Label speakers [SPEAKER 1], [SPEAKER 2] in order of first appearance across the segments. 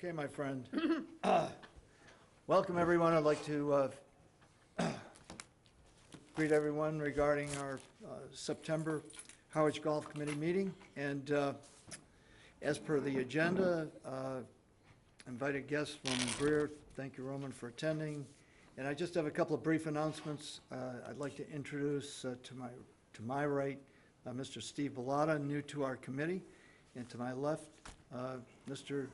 [SPEAKER 1] Okay, my friend. Welcome, everyone. I'd like to greet everyone regarding our September Harwich Golf Committee meeting. And as per the agenda, invited guest Roman Greer. Thank you, Roman, for attending. And I just have a couple of brief announcements. I'd like to introduce to my right Mr. Steve Bellata, new to our committee, and to my left, Mr.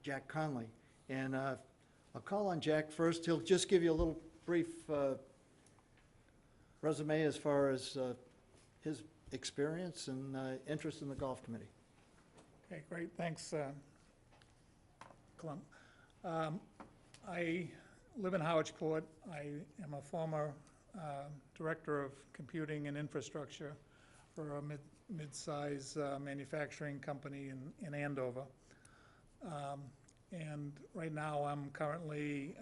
[SPEAKER 1] Jack Conley. And I'll call on Jack first. He'll just give you a little brief resume as far as his experience and interest in the golf committee.
[SPEAKER 2] Okay, great. Thanks, Clem. I live in Harwichport. I am a former director of computing and infrastructure for a mid-size manufacturing company in Andover. And right now I'm currently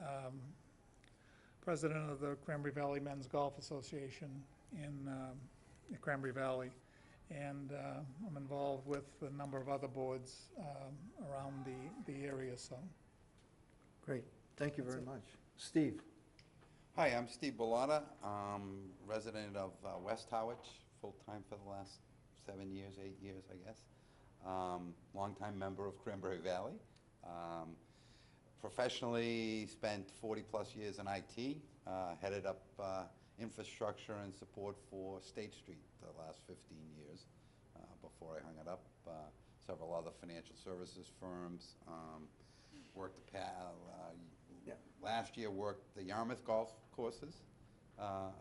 [SPEAKER 2] president of the Cranberry Valley Men's Golf Association in Cranberry Valley. And I'm involved with a number of other boards around the area. So,
[SPEAKER 1] great. Thank you very much. Steve.
[SPEAKER 3] Hi, I'm Steve Bellata, resident of West Harwich, full-time for the last 7 years, 8 years, I guess. Longtime member of Cranberry Valley. Professionally spent 40-plus years in IT, headed up infrastructure and support for State Street the last 15 years before I hung it up. Several other financial services firms. Worked last year worked the Yarmouth golf courses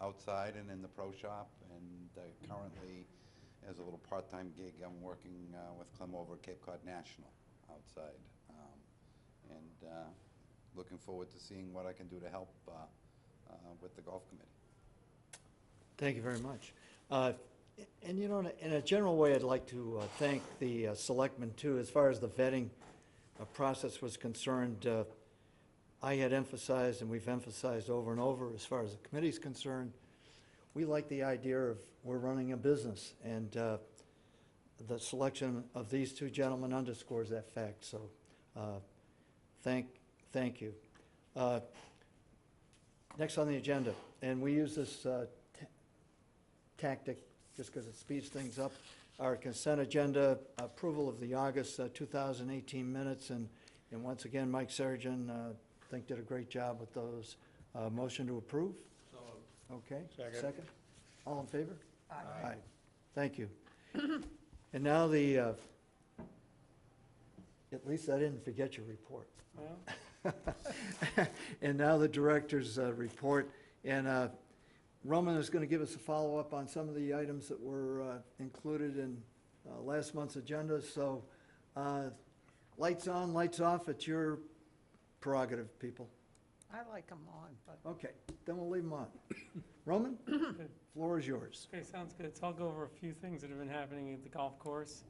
[SPEAKER 3] outside and in the pro shop, and currently as a little part-time gig I'm working with Clem over at Cape Cod National outside, and looking forward to seeing what I can do to help with the golf committee.
[SPEAKER 1] Thank you very much. And you know, in a general way, I'd like to thank the selectmen too. As far as the vetting process was concerned, I had emphasized, and we've emphasized over and over, as far as the committee's concerned, we like the idea of we're running a business, and the selection of these two gentlemen underscores that fact. So, thank you. Next on the agenda, and we use this tactic just because it speeds things up. Our consent agenda, approval of the August 2018 minutes, and once again, Mike Sargent, I think did a great job with those. Motion to approve? So okay. Second. All in favor? Aye. Aye. Thank you. And now at least I didn't forget your report.
[SPEAKER 4] Well.
[SPEAKER 1] And now the director's report. And Roman is going to give us a follow-up on some of the items that were included in last month's agenda. So lights on, lights off, it's your prerogative, people.
[SPEAKER 5] I like them on, but.
[SPEAKER 1] Okay, then we'll leave them on. Roman, floor is yours.
[SPEAKER 4] Okay, sounds good. So I'll go over a few things that have been happening at the golf course.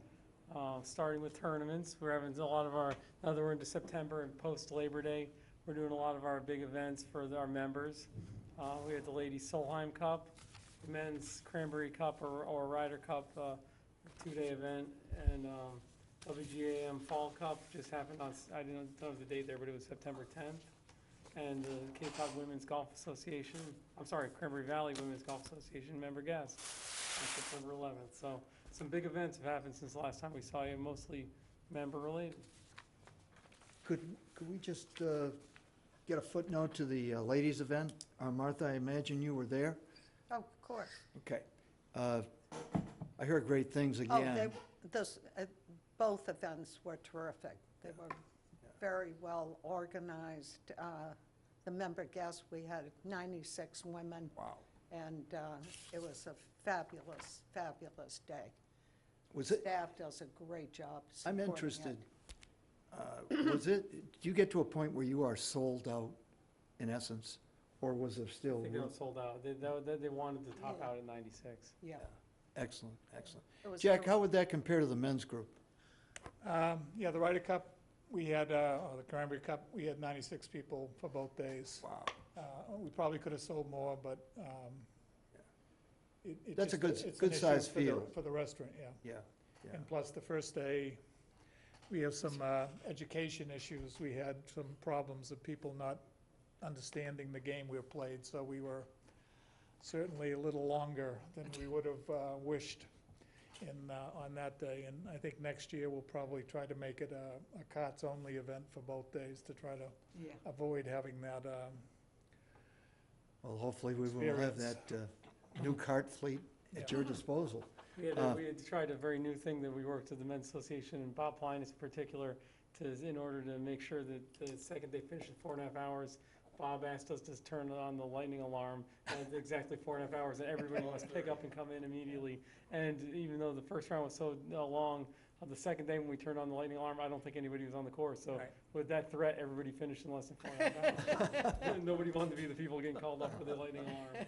[SPEAKER 4] Starting with tournaments. We're having a lot of our, now that we're into September and post-Labor Day, we're doing a lot of our big events for our members. We had the Ladies Solheim Cup, the Men's Cranberry Cup or Ryder Cup, two-day event, and WGAM Fall Cup just happened on, I don't know the date there, but it was September 10th. And the Cape Cod Women's Golf Association, Cranberry Valley Women's Golf Association member guest on September 11th. So some big events have happened since the last time we saw you, mostly member related.
[SPEAKER 1] Could we just get a footnote to the ladies event? Martha, I imagine you were there?
[SPEAKER 5] Oh, of course.
[SPEAKER 1] Okay. I heard great things again.
[SPEAKER 5] Both events were terrific. They were very well organized. The member guests, we had 96 women. Wow. And it was a fabulous, fabulous day. Staff does a great job supporting
[SPEAKER 1] I'm interested. Did you get to a point where you are sold out, in essence, or was there still?
[SPEAKER 4] I think they were sold out. They wanted to top out at 96.
[SPEAKER 5] Yeah.
[SPEAKER 1] Excellent, excellent. Jack, how would that compare to the men's group?
[SPEAKER 2] Yeah, the Ryder Cup, we had, or the Cranberry Cup, we had 96 people for both days.
[SPEAKER 1] Wow.
[SPEAKER 2] We probably could have sold more, but
[SPEAKER 1] That's a good
[SPEAKER 2] size
[SPEAKER 1] field.
[SPEAKER 2] for the restaurant, yeah.
[SPEAKER 1] Yeah.
[SPEAKER 2] And plus the first day, we have some education issues. We had some problems of people not understanding the game we played, so we were certainly a little longer than we would have wished on that day. And I think next year we'll probably try to make it a carts-only event for both days to try to
[SPEAKER 5] Yeah.
[SPEAKER 2] avoid having that.
[SPEAKER 1] Well, hopefully we will have that new cart fleet at your disposal.
[SPEAKER 4] We had tried a very new thing that we worked with the Men's Association, and Bob Plinus in particular, in order to make sure that the second they finished in 4.5 hours, Bob asked us to turn on the lightning alarm at exactly 4.5 hours, and everybody must pick up and come in immediately. And even though the first round was so long, the second day when we turned on the lightning alarm, I don't think anybody was on the course. So
[SPEAKER 2] Right.
[SPEAKER 4] with that threat, everybody finished in less than 4.5 hours. Nobody wanted to be the people getting called up for the lightning alarm.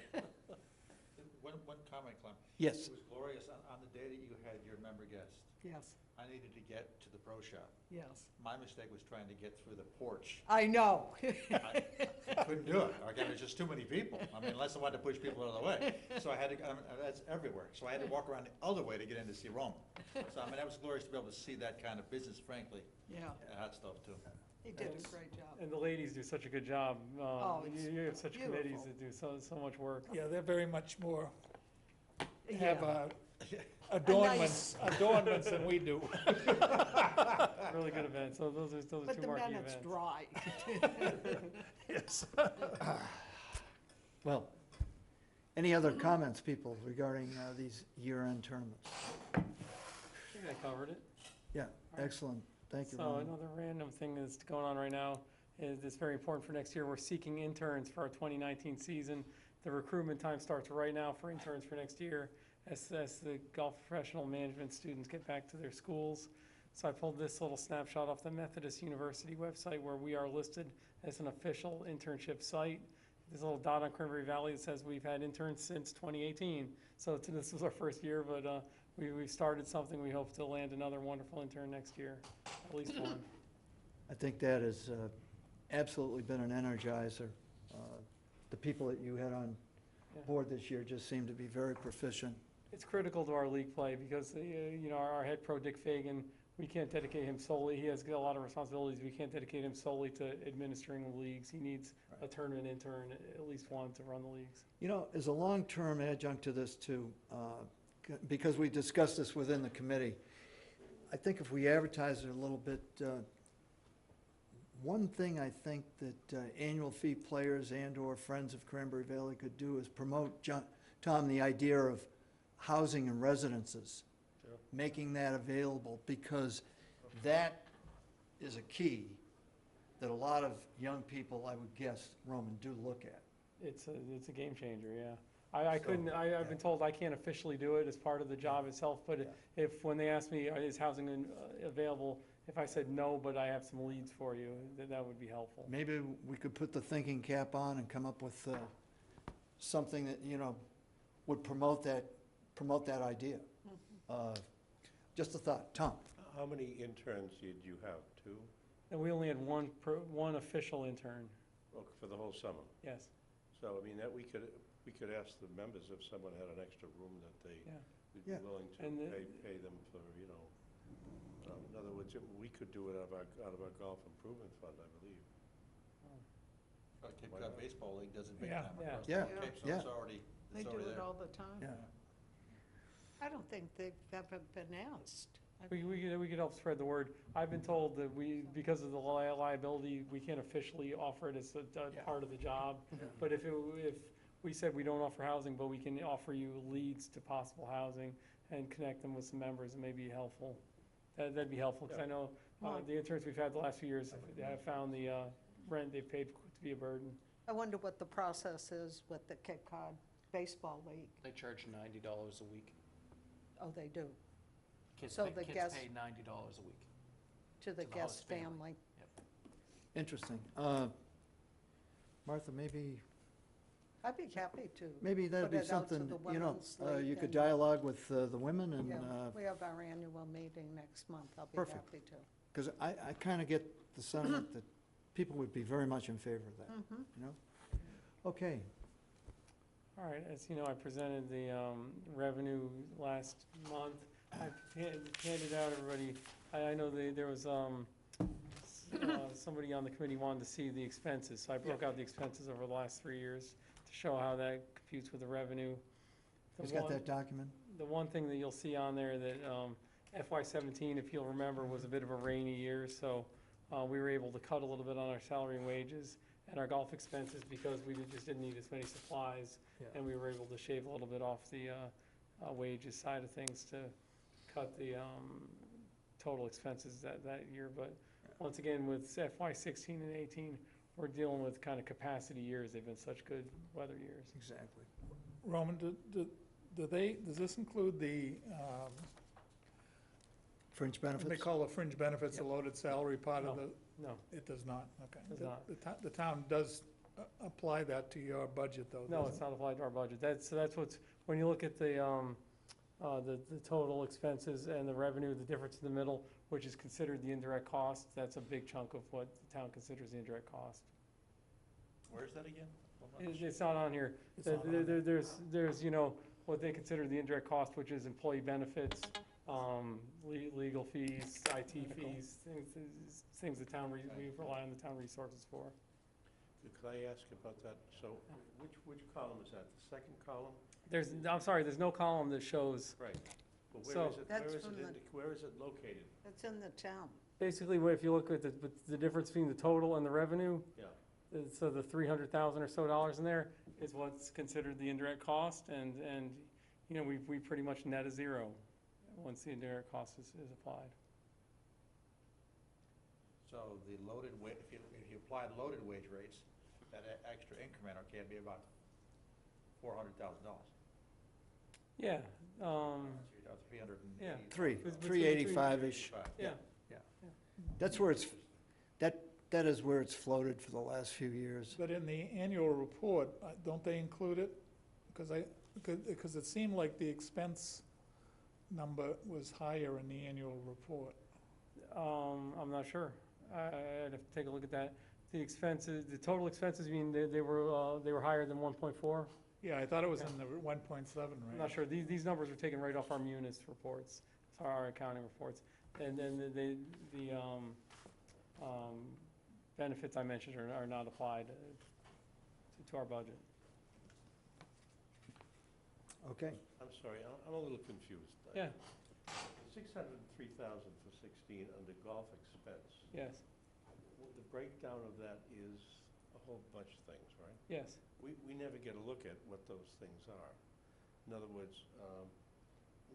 [SPEAKER 6] One comment, Clem.
[SPEAKER 1] Yes.
[SPEAKER 6] It was glorious on the day that you had your member guest.
[SPEAKER 5] Yes,
[SPEAKER 6] I needed to get to the pro shop.
[SPEAKER 5] yes.
[SPEAKER 6] My mistake was trying to get through the porch.
[SPEAKER 5] I know.
[SPEAKER 6] I couldn't do it. Again, there's just too many people. I mean, unless I wanted to push people out of the way. So I had to, that's everywhere. So I had to walk around the other way to get in to see Rome. So, I mean, that was glorious to be able to see that kind of business, frankly,
[SPEAKER 5] Yeah,
[SPEAKER 6] at Hot Stove too.
[SPEAKER 5] he did a great job.
[SPEAKER 4] And the ladies do such a good job.
[SPEAKER 5] Oh, it's
[SPEAKER 4] You have such committees
[SPEAKER 5] beautiful.
[SPEAKER 4] that do so much work.
[SPEAKER 2] Yeah, they're very much more,
[SPEAKER 5] Yeah.
[SPEAKER 2] have adornments than we do.
[SPEAKER 4] Really good event. So those are
[SPEAKER 5] But
[SPEAKER 4] two
[SPEAKER 5] the
[SPEAKER 4] marquee
[SPEAKER 5] minute's
[SPEAKER 4] events.
[SPEAKER 5] dry.
[SPEAKER 2] Yes.
[SPEAKER 1] Well, any other comments, people, regarding these year-end tournaments?
[SPEAKER 4] I think I covered it.
[SPEAKER 1] Yeah, excellent. Thank you,
[SPEAKER 4] So
[SPEAKER 1] Ron.
[SPEAKER 4] another random thing that's going on right now is it's very important for next year. We're seeking interns for our 2019 season. The recruitment time starts right now for interns for next year as the golf professional management students get back to their schools. So I pulled this little snapshot off the Methodist University website where we are listed as an official internship site. There's a little dot on Cranberry Valley that says we've had interns since 2018. So this was our first year, but we've started something. We hope to land another wonderful intern next year, at least one.
[SPEAKER 1] I think that has absolutely been an energizer. The people that you had on
[SPEAKER 4] Yeah.
[SPEAKER 1] board this year just seem to be very proficient.
[SPEAKER 4] It's critical to our league play because, our head pro, Dick Fagan, we can't dedicate him solely, he has a lot of responsibilities, we can't dedicate him solely to administering the leagues. He needs a tournament intern, at least one, to run the leagues.
[SPEAKER 1] You know, as a long-term adjunct to this too, because we discussed this within the committee, I think if we advertise it a little bit, one thing I think that annual fee players and/or Friends of Cranberry Valley could do is promote, Tom, the idea of housing and residences, making that available, because that is a key that a lot of young people, I would guess, Roman, do look at.
[SPEAKER 4] It's a game changer, yeah. I've been told I can't officially do it as part of the job itself, but when they ask me, is housing available, if I said no, but I have some leads for you, that would be helpful.
[SPEAKER 1] Maybe we could put the thinking cap on and come up with something that, would promote that idea. Just a thought. Tom?
[SPEAKER 7] How many interns did you have? 2?
[SPEAKER 4] And we only had one official intern,
[SPEAKER 7] Oh, for the whole summer?
[SPEAKER 4] yes.
[SPEAKER 7] So, I mean, that we could ask the members if someone had an extra room that they
[SPEAKER 4] Yeah.
[SPEAKER 7] would be
[SPEAKER 1] Yeah.
[SPEAKER 7] willing to
[SPEAKER 4] And
[SPEAKER 7] pay them for, in other words, we could do it out of our golf improvement fund, I believe.
[SPEAKER 6] Cape
[SPEAKER 7] Why
[SPEAKER 6] Cod
[SPEAKER 7] not?
[SPEAKER 6] Baseball League does it big
[SPEAKER 2] Yeah.
[SPEAKER 6] time
[SPEAKER 4] Yeah.
[SPEAKER 6] across the
[SPEAKER 1] Yeah.
[SPEAKER 6] Cape, so
[SPEAKER 1] Yeah.
[SPEAKER 6] it's already
[SPEAKER 5] They do it
[SPEAKER 6] there.
[SPEAKER 5] all the time.
[SPEAKER 1] Yeah.
[SPEAKER 5] I don't think they've ever been asked.
[SPEAKER 4] We could help spread the word. I've been told that because of the liability, we can't officially offer it as a part of the job. But if we said we don't offer housing, but we can offer you leads to possible housing and connect them with some members, it may be helpful. That'd be helpful, because I know the interns we've had the last few years have found the rent they've paid to be a burden.
[SPEAKER 5] I wonder what the process is with the Cape Cod Baseball League.
[SPEAKER 8] They charge $90 a week.
[SPEAKER 5] Oh, they do,
[SPEAKER 8] Kids
[SPEAKER 5] So
[SPEAKER 8] pay,
[SPEAKER 5] the
[SPEAKER 8] kids
[SPEAKER 5] guest-
[SPEAKER 8] pay $90 a week.
[SPEAKER 5] to the
[SPEAKER 8] To the
[SPEAKER 5] guest
[SPEAKER 8] host family.
[SPEAKER 5] family.
[SPEAKER 1] Interesting. Martha, maybe
[SPEAKER 5] I'd be happy to.
[SPEAKER 1] that'd
[SPEAKER 5] Put
[SPEAKER 1] be
[SPEAKER 5] it out to
[SPEAKER 1] something,
[SPEAKER 5] the women's league
[SPEAKER 1] you could
[SPEAKER 5] and-
[SPEAKER 1] dialogue with the women and,
[SPEAKER 5] Yeah, we have our annual meeting next month. I'll be
[SPEAKER 1] Perfect.
[SPEAKER 5] happy to.
[SPEAKER 1] because I kind of get the sentiment that people would be very much in favor of that,
[SPEAKER 5] Mhm.
[SPEAKER 1] Okay.
[SPEAKER 4] All right, as you know, I presented the revenue last month. I handed out everybody I know there was, somebody on the committee wanted to see the expenses, so I broke out the expenses over the last 3 years to show how that computes with the revenue.
[SPEAKER 1] Who's got that document?
[SPEAKER 4] The one thing that you'll see on there that FY17, if you'll remember, was a bit of a rainy year, so we were able to cut a little bit on our salary and wages and our golf expenses because we just didn't need as many supplies,
[SPEAKER 1] Yeah.
[SPEAKER 4] and we were able to shave a little bit off the wages side of things to cut the total expenses that year. But once again, with FY16 and 18, we're dealing with kind of capacity years. They've been such good weather years.
[SPEAKER 1] Exactly.
[SPEAKER 2] Roman, does this include the,
[SPEAKER 1] Fringe
[SPEAKER 2] what they
[SPEAKER 1] benefits?
[SPEAKER 2] call the fringe benefits, the
[SPEAKER 1] Yep.
[SPEAKER 2] loaded salary part of
[SPEAKER 4] No.
[SPEAKER 2] the?
[SPEAKER 4] No,
[SPEAKER 2] It does not, okay.
[SPEAKER 4] Does not.
[SPEAKER 2] The town does apply that to your budget, though,
[SPEAKER 4] no,
[SPEAKER 2] doesn't
[SPEAKER 4] it's not applied to our budget. That's what's, when you look at the total expenses and the revenue, the difference in the middle, which is considered the indirect cost, that's a big chunk of what the town considers the indirect cost.
[SPEAKER 6] Where's that again? Hold on.
[SPEAKER 4] It's not on here.
[SPEAKER 2] It's not on there.
[SPEAKER 4] There's, what they consider the indirect cost, which is employee benefits, legal fees, IT fees, things the town, we rely on the town resources for.
[SPEAKER 7] Could I ask about that? So which column is that? The second column?
[SPEAKER 4] I'm sorry, there's no column that shows,
[SPEAKER 7] Right. But
[SPEAKER 4] So-
[SPEAKER 5] That's from the-
[SPEAKER 7] where is it located?
[SPEAKER 5] It's in the town.
[SPEAKER 4] basically, if you look at the difference between the total and the revenue,
[SPEAKER 7] Yeah.
[SPEAKER 4] so the 300,000 or so dollars in there is what's considered the indirect cost, and we pretty much net a zero once the indirect cost is applied.
[SPEAKER 6] So the loaded if you apply loaded wage rates, that extra increment can be about $400,000.
[SPEAKER 4] Yeah,
[SPEAKER 6] So you're down 380.
[SPEAKER 4] Yeah.
[SPEAKER 1] Three,
[SPEAKER 4] Between
[SPEAKER 1] 385-ish.
[SPEAKER 4] yeah.
[SPEAKER 1] That's where that is where it's floated for the last few years.
[SPEAKER 2] But in the annual report, don't they include it? Because it seemed like the expense number was higher in the annual report.
[SPEAKER 4] I'm not sure. I'd have to take a look at that. The expenses, the total expenses, they were higher than 1.4?
[SPEAKER 2] Yeah, I thought it was in the 1.7 range.
[SPEAKER 4] I'm not sure. These numbers are taken right off our munis reports, our accounting reports. And then the benefits I mentioned are not applied to our budget.
[SPEAKER 1] Okay.
[SPEAKER 7] I'm sorry, I'm a little confused.
[SPEAKER 4] Yeah,
[SPEAKER 7] 603,000 for 16 under golf expense.
[SPEAKER 4] yes,
[SPEAKER 7] The breakdown of that is a whole bunch of things, right?
[SPEAKER 4] yes.
[SPEAKER 7] We never get a look at what those things are. In other words,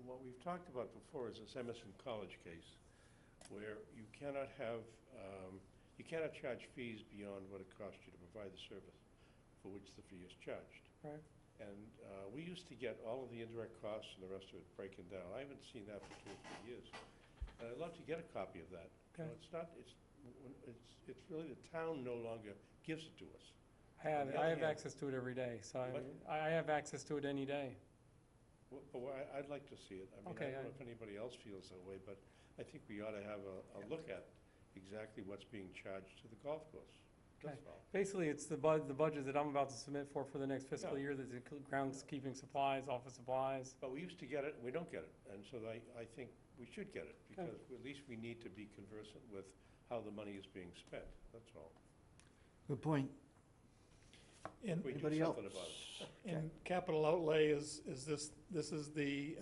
[SPEAKER 7] what we've talked about before is this Emerson College case, where you cannot charge fees beyond what it costs you to provide the service for which the fee is charged.
[SPEAKER 4] Right.
[SPEAKER 7] And we used to get all of the indirect costs and the rest of it breaking down. I haven't seen that for 2 or 3 years. And I'd love to get a copy of that. So
[SPEAKER 4] Okay.
[SPEAKER 7] it's really the town no longer gives it to us.
[SPEAKER 4] I
[SPEAKER 7] On the other
[SPEAKER 4] have
[SPEAKER 7] hand-
[SPEAKER 4] access to it every day, so
[SPEAKER 7] What?
[SPEAKER 4] I have access to it any day.
[SPEAKER 7] I'd like to see it. I mean,
[SPEAKER 4] Okay,
[SPEAKER 7] I don't know if anybody else feels that way, but I think we ought to have a look at exactly what's being charged to the golf course. That's all.
[SPEAKER 4] Basically, it's the budget that I'm about to submit for the next fiscal
[SPEAKER 7] Yeah.
[SPEAKER 4] year, that's include groundskeeping supplies, office supplies.
[SPEAKER 7] But we used to get it, and we don't get it. And so I think we should get it, because at least we need to be conversant with how the money is being spent. That's all.
[SPEAKER 1] Good point.
[SPEAKER 2] In,
[SPEAKER 7] We do
[SPEAKER 1] Anybody else?
[SPEAKER 7] something about it.
[SPEAKER 2] in capital outlay, this is the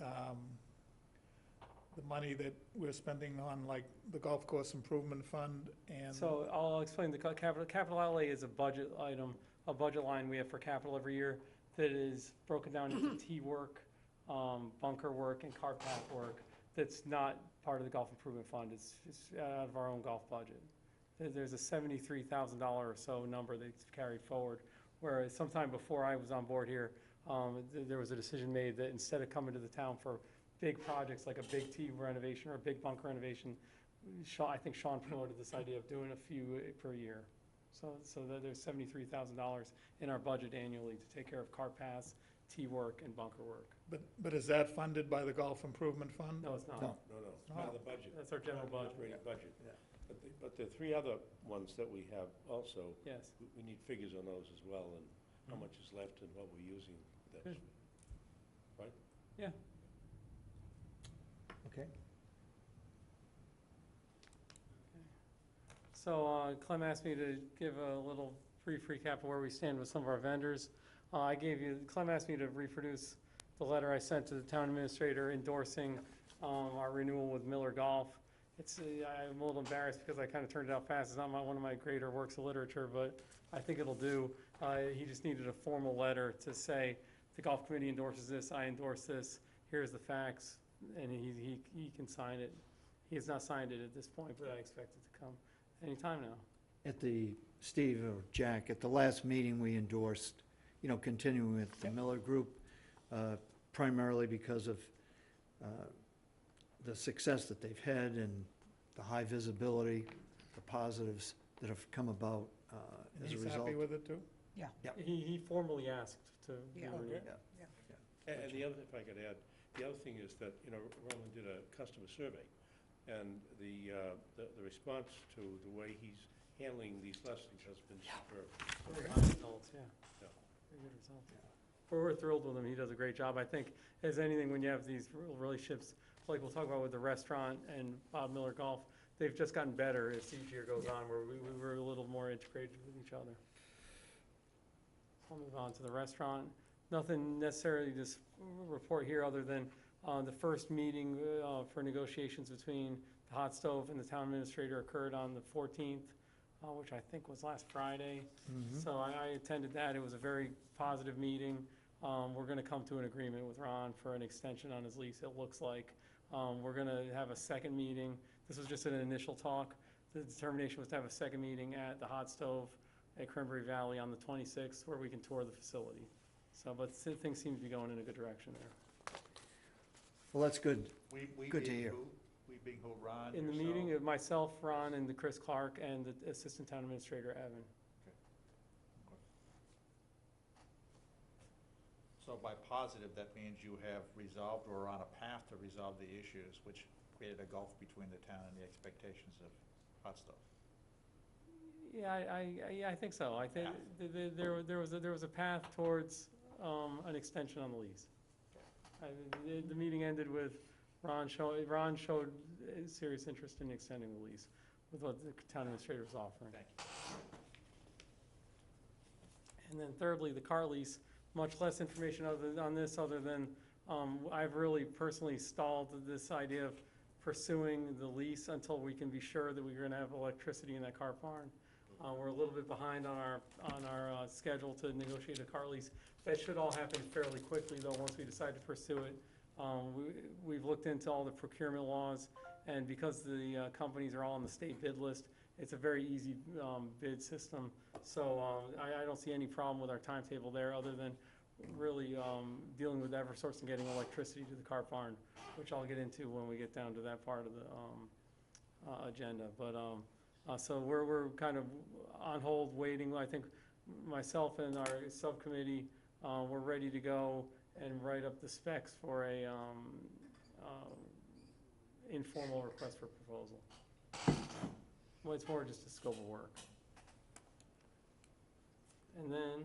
[SPEAKER 2] money that we're spending on, like, the golf course improvement fund and.
[SPEAKER 4] So I'll explain, the capital outlay is a budget item, a budget line we have for capital every year that is broken down into tee work, bunker work, and cart path work. That's not part of the golf improvement fund. It's out of our own golf budget. There's a $73,000 or so number that's carried forward, whereas sometime before I was on board here, there was a decision made that instead of coming to the town for big projects like a big tee renovation or a big bunker renovation, I think Sean promoted this idea of doing a few per year. So there's $73,000 in our budget annually to take care of cart paths, tee work, and bunker work.
[SPEAKER 2] But is that funded by the golf improvement fund?
[SPEAKER 4] No, it's not.
[SPEAKER 1] No.
[SPEAKER 7] No, it's part of the budget.
[SPEAKER 4] That's our general budget.
[SPEAKER 7] Operating budget.
[SPEAKER 1] Yeah.
[SPEAKER 7] But the 3 other ones that we have also,
[SPEAKER 4] Yes.
[SPEAKER 7] we need figures on those as well, and how much is left and what we're using.
[SPEAKER 4] Good.
[SPEAKER 7] Right?
[SPEAKER 4] Yeah.
[SPEAKER 1] Okay.
[SPEAKER 4] Clem asked me to give a little brief recap of where we stand with some of our vendors. Clem asked me to reproduce the letter I sent to the town administrator endorsing our renewal with Miller Golf. I'm a little embarrassed because I kind of turned it out fast. It's not one of my greater works of literature, but I think it'll do. He just needed a formal letter to say, the golf committee endorses this, I endorse this, here's the facts, and he can sign it. He has not signed it at this point, but I expect it to come anytime now.
[SPEAKER 1] Steve or Jack, at the last meeting, we endorsed, continuing with the
[SPEAKER 2] Yep.
[SPEAKER 1] Miller Group, primarily because of the success that they've had and the high visibility, the positives that have come about as a
[SPEAKER 2] He's
[SPEAKER 1] result.
[SPEAKER 2] happy with it too?
[SPEAKER 4] He formally asked to be
[SPEAKER 5] Yeah.
[SPEAKER 4] renewed.
[SPEAKER 7] And the other, if I could add, the other thing is that, Roland did a customer survey, and the response to the way he's handling these lessons has been superb.
[SPEAKER 4] Very high results, yeah.
[SPEAKER 7] Yeah.
[SPEAKER 4] Very good results. We're thrilled with him. He does a great job. I think, as anything, when you have these relationships, like we'll talk about with the restaurant and Bob Miller Golf, they've just gotten better as each year goes on, where we were a little more integrated with each other. I'll move on to the restaurant. Nothing necessarily to report here other than the first meeting for negotiations between the hot stove and the town administrator occurred on the 14th, which I think was last Friday.
[SPEAKER 1] Mhm.
[SPEAKER 4] So I attended that. It was a very positive meeting. We're going to come to an agreement with Ron for an extension on his lease, it looks like. We're going to have a second meeting. This was just an initial talk. The determination was to have a second meeting at the hot stove at Cranberry Valley on the 26th, where we can tour the facility. So, but things seem to be going in a good direction there.
[SPEAKER 1] Well, that's good.
[SPEAKER 6] We
[SPEAKER 1] Good to
[SPEAKER 6] being
[SPEAKER 1] hear.
[SPEAKER 6] who? We being who, Ron,
[SPEAKER 4] In the
[SPEAKER 6] yourself?
[SPEAKER 4] meeting, myself, Ron, and the Chris Clark, and the Assistant Town Administrator, Evan.
[SPEAKER 6] So by positive, that means you have resolved or are on a path to resolve the issues which created a gulf between the town and the expectations of hot stove.
[SPEAKER 4] Yeah, I think so. I think there was a path towards an extension on the lease. The meeting ended with Ron showed serious interest in extending the lease with what the town administrator was offering.
[SPEAKER 6] Thank you.
[SPEAKER 4] And then thirdly, the car lease, much less information on this other than I've really personally stalled this idea of pursuing the lease until we can be sure that we're going to have electricity in that car barn. We're a little bit behind on our schedule to negotiate a car lease. That should all happen fairly quickly, though, once we decide to pursue it. We've looked into all the procurement laws, and because the companies are all on the state bid list, it's a very easy bid system. So I don't see any problem with our timetable there, other than really dealing with Eversource and getting electricity to the car barn, which I'll get into when we get down to that part of the agenda. But so we're kind of on hold, waiting. I think myself and our subcommittee, we're ready to go and write up the specs for a informal request for proposal. Well, it's more just a scope of work. And then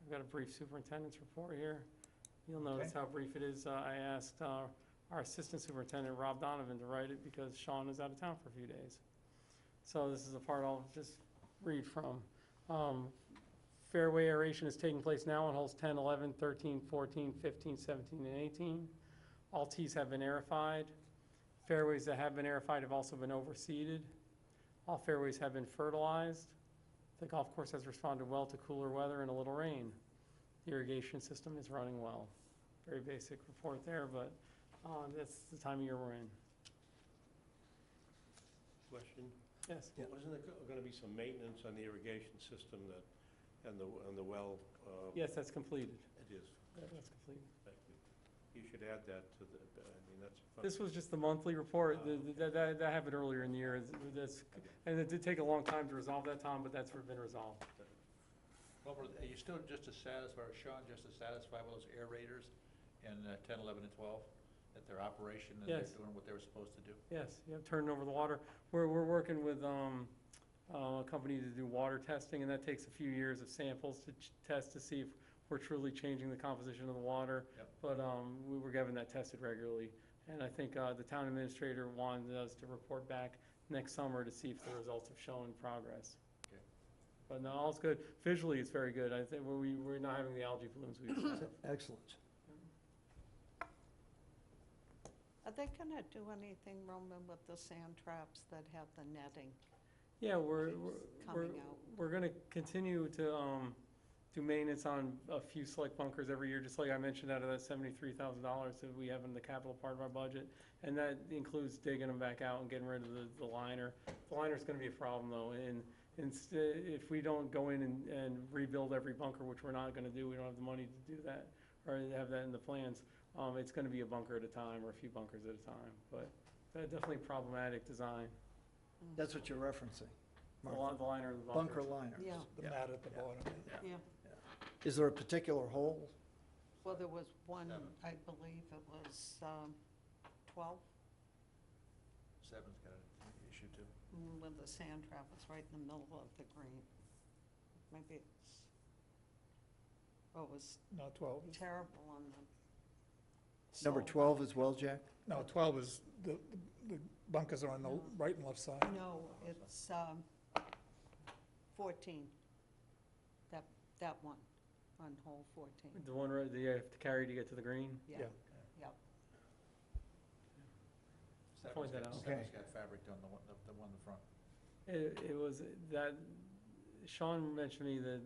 [SPEAKER 4] I've got a brief superintendent's report here. You'll notice how brief it is. I asked our assistant superintendent, Rob Donovan, to write it because Sean is out of town for a few days. So this is the part I'll just read from. Fairway aeration is taking place now on holes 10, 11, 13, 14, 15, 17, and 18. All tees have been aerified. Fairways that have been aerified have also been overseeded. All fairways have been fertilized. The golf course has responded well to cooler weather and a little rain. The irrigation system is running well. Very basic report there, but that's the time of year we're in.
[SPEAKER 7] Question?
[SPEAKER 4] Yes?
[SPEAKER 1] Yeah.
[SPEAKER 7] Wasn't there going to be some maintenance on the irrigation system and the well?
[SPEAKER 4] Yes, that's completed.
[SPEAKER 7] It is.
[SPEAKER 4] That's completed.
[SPEAKER 7] Thank you. You should add that to the, that's.
[SPEAKER 4] This was just the monthly report. That happened earlier in the year. And it did take a long time to resolve that, Tom, but that's been resolved.
[SPEAKER 6] Well, are you still just as satisfied, or Sean, just as satisfied with those aerators in 10, 11, and 12? That their operation and
[SPEAKER 4] Yes.
[SPEAKER 6] they're doing what they were supposed to do?
[SPEAKER 4] Yes, yeah, turning over the water. We're working with a company to do water testing, and that takes a few years of samples to test to see if we're truly changing the composition of the water.
[SPEAKER 6] Yep.
[SPEAKER 4] But we were having that tested regularly. And I think the town administrator wanted us to report back next summer to see if the results have shown progress.
[SPEAKER 6] Okay.
[SPEAKER 4] But no, all's good. Visually, it's very good. I think we're not having the algae blooms we used to have.
[SPEAKER 1] Excellent.
[SPEAKER 5] Are they gonna do anything, Roman, with the sand traps that have the netting
[SPEAKER 4] Yeah, we're
[SPEAKER 5] coming out?
[SPEAKER 4] we're gonna continue to do maintenance on a few select bunkers every year, just like I mentioned, out of that $73,000 that we have in the capital part of our budget. And that includes digging them back out and getting rid of the liner. The liner's gonna be a problem though, and instead, if we don't go in and rebuild every bunker, which we're not gonna do, we don't have the money to do that, or have that in the plans, it's gonna be a bunker at a time, or a few bunkers at a time, but definitely problematic design.
[SPEAKER 1] That's what you're referencing.
[SPEAKER 4] The
[SPEAKER 1] Martha.
[SPEAKER 4] the liner and the bunkers.
[SPEAKER 1] Bunker liners.
[SPEAKER 5] Yeah,
[SPEAKER 2] The mat at the bottom.
[SPEAKER 5] yeah.
[SPEAKER 1] Is there a particular hole?
[SPEAKER 5] Well, there was one,
[SPEAKER 6] Seven.
[SPEAKER 5] I believe it was 12,
[SPEAKER 6] Seven's got an issue too.
[SPEAKER 5] when the sand trap was right in the middle of the green. Maybe it's, oh, it was
[SPEAKER 2] No, 12 is,
[SPEAKER 5] terrible on the.
[SPEAKER 1] Number
[SPEAKER 5] solar.
[SPEAKER 1] 12 as well, Jack?
[SPEAKER 2] no, 12 is, the bunkers are on the
[SPEAKER 5] No.
[SPEAKER 2] right and left side.
[SPEAKER 5] No, it's 14, that one, on hole 14.
[SPEAKER 4] The one that you have to carry to get to the green?
[SPEAKER 5] Yeah,
[SPEAKER 2] Yeah.
[SPEAKER 5] yep.
[SPEAKER 4] Point that out.
[SPEAKER 6] Seven's got fabric on the one in the front.
[SPEAKER 4] It was that, Sean mentioned to me that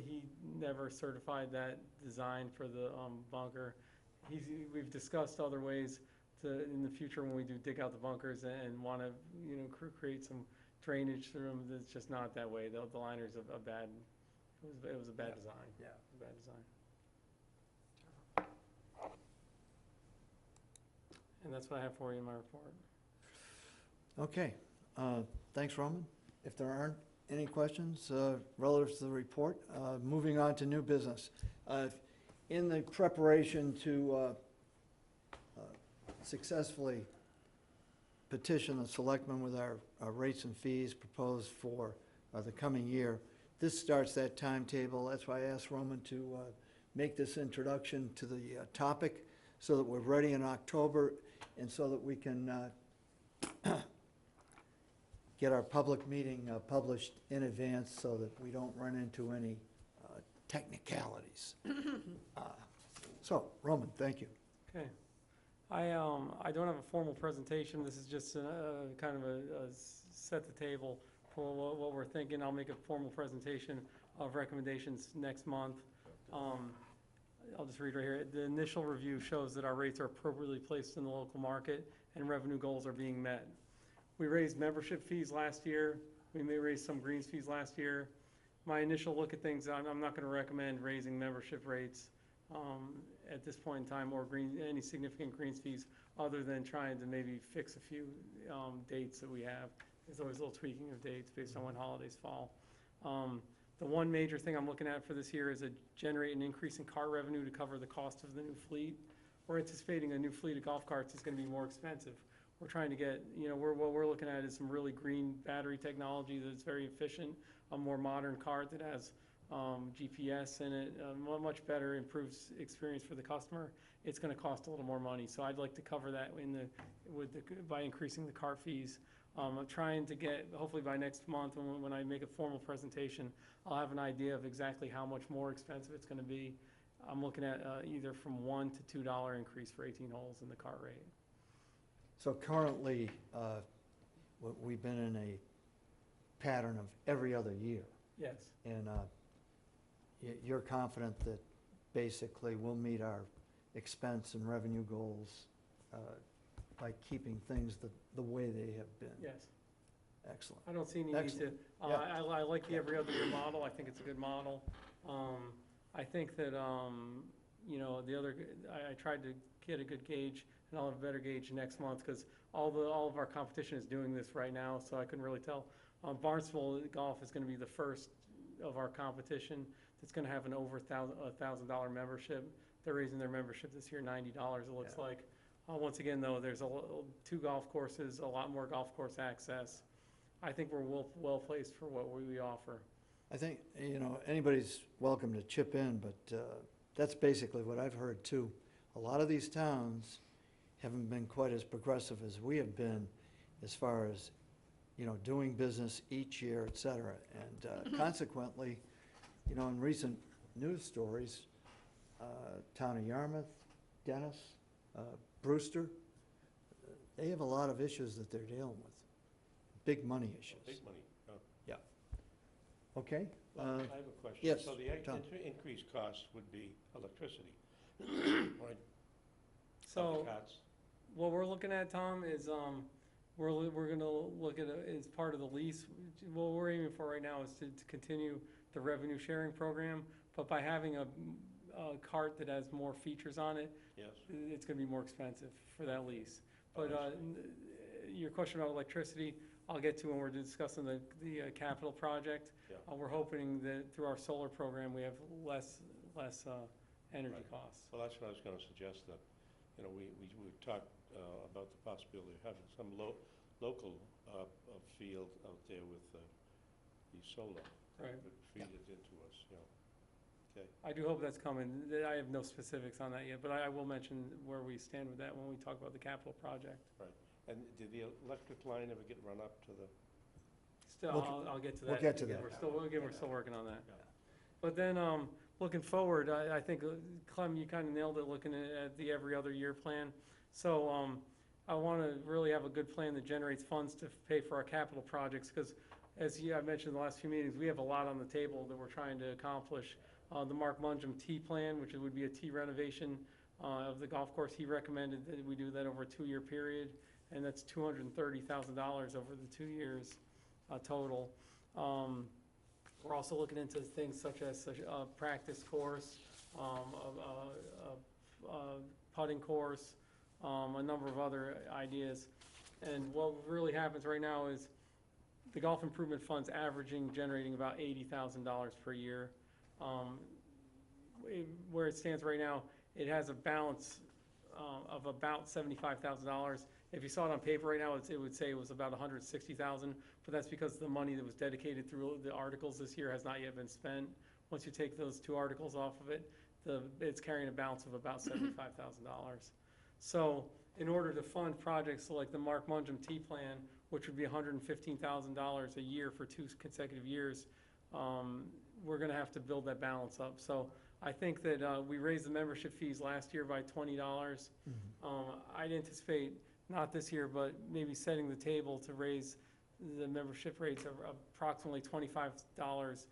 [SPEAKER 4] he never certified that design for the bunker. We've discussed other ways to, in the future, when we do dig out the bunkers and want to, create some drainage through them, it's just not that way. The liner's a bad, it was a bad design.
[SPEAKER 1] Yeah.
[SPEAKER 4] It was a bad design. And that's what I have for you in my report.
[SPEAKER 1] Okay, thanks, Roman. If there aren't any questions relative to the report, moving on to new business. In the preparation to successfully petition the selectmen with our rates and fees proposed for the coming year, this starts that timetable. That's why I asked Roman to make this introduction to the topic so that we're ready in October and so that we can get our public meeting published in advance so that we don't run into any technicalities. So, Roman, thank you.
[SPEAKER 4] Okay. I don't have a formal presentation. This is just kind of a set the table for what we're thinking. I'll make a formal presentation of recommendations next month. I'll just read right here. The initial review shows that our rates are appropriately placed in the local market and revenue goals are being met. We raised membership fees last year. We may raise some greens fees last year. My initial look at things, I'm not going to recommend raising membership rates at this point in time, or any significant greens fees, other than trying to maybe fix a few dates that we have. There's always a little tweaking of dates based on when holidays fall. The one major thing I'm looking at for this year is generate an increase in car revenue to cover the cost of the new fleet. We're anticipating a new fleet of golf carts is going to be more expensive. We're trying to get, what we're looking at is some really green battery technology that's very efficient, a more modern cart that has GPS in it, a much better, improves experience for the customer. It's going to cost a little more money, so I'd like to cover that by increasing the cart fees. I'm trying to get, hopefully by next month, when I make a formal presentation, I'll have an idea of exactly how much more expensive it's going to be. I'm looking at either from $1 to $2 increase for 18 holes in the cart rate.
[SPEAKER 1] So currently, we've been in a pattern of every other year.
[SPEAKER 4] Yes.
[SPEAKER 1] And you're confident that basically we'll meet our expense and revenue goals by keeping things the way they have been?
[SPEAKER 4] Yes.
[SPEAKER 1] Excellent.
[SPEAKER 4] I don't see any need to,
[SPEAKER 1] Excellent.
[SPEAKER 4] I like the every other year model. I think it's a good model. I think that, I tried to get a good gauge, and I'll have a better gauge next month, because all of our competition is doing this right now, so I couldn't really tell. Barnstable Golf is going to be the first of our competition that's going to have an over $1,000 membership. They're raising their membership this year $90, it looks like. Once again, though, there's 2 golf courses, a lot more golf course access. I think we're well placed for what we offer.
[SPEAKER 1] I think, anybody's welcome to chip in, but that's basically what I've heard too. A lot of these towns haven't been quite as progressive as we have been as far as, doing business each year, et cetera. And consequently, in recent news stories, town of Yarmouth, Dennis, Brewster, they have a lot of issues that they're dealing with, big money issues.
[SPEAKER 7] Big money. Oh.
[SPEAKER 1] Okay?
[SPEAKER 7] I have a question.
[SPEAKER 1] yes,
[SPEAKER 7] So the
[SPEAKER 1] Tom.
[SPEAKER 7] increased cost would be electricity, right?
[SPEAKER 4] So.
[SPEAKER 7] Of the carts?
[SPEAKER 4] What we're looking at, Tom, is, we're gonna look at, as part of the lease, what we're aiming for right now is to continue the revenue sharing program, but by having a cart that has more features on it,
[SPEAKER 7] Yes.
[SPEAKER 4] it's gonna be more expensive for that lease. But, your question about electricity, I'll get to when we're discussing the capital project.
[SPEAKER 7] Yeah.
[SPEAKER 4] We're hoping that through our solar program, we have less energy
[SPEAKER 7] Right.
[SPEAKER 4] costs.
[SPEAKER 7] Well, that's what I was gonna suggest, that, we talked about the possibility of having some local field out there with the solar.
[SPEAKER 4] Right.
[SPEAKER 7] That would feed it into us, Okay.
[SPEAKER 4] I do hope that's coming. I have no specifics on that yet, but I will mention where we stand with that when we talk about the capital project.
[SPEAKER 7] And did the electric line ever get run up to the?
[SPEAKER 4] Still,
[SPEAKER 1] We'll-
[SPEAKER 4] I'll get to that.
[SPEAKER 1] we'll get to that.
[SPEAKER 4] We're still working on that.
[SPEAKER 7] Yeah.
[SPEAKER 4] But then, looking forward, I think, Clem, you kind of nailed it, looking at the every other year plan. So, I want to really have a good plan that generates funds to pay for our capital projects, because I mentioned in the last few meetings, we have a lot on the table that we're trying to accomplish. The Mark Mungem T plan, which would be a T renovation of the golf course, he recommended that we do that over a 2-year period, and that's $230,000 over the 2 years total. We're also looking into things such as a practice course, a putting course, a number of other ideas. And what really happens right now is the golf improvement fund's generating about $80,000 per year. Where it stands right now, it has a balance of about $75,000. If you saw it on paper right now, it would say it was about $160,000, but that's because the money that was dedicated through the articles this year has not yet been spent. Once you take those 2 articles off of it, it's carrying a balance of about $75,000. So in order to fund projects like the Mark Mungem T plan, which would be $115,000 a year for 2 consecutive years, we're gonna have to build that balance up. So I think that we raised the membership fees last year by $20. I'd anticipate, not this year, but maybe setting the table to raise the membership rates of approximately $25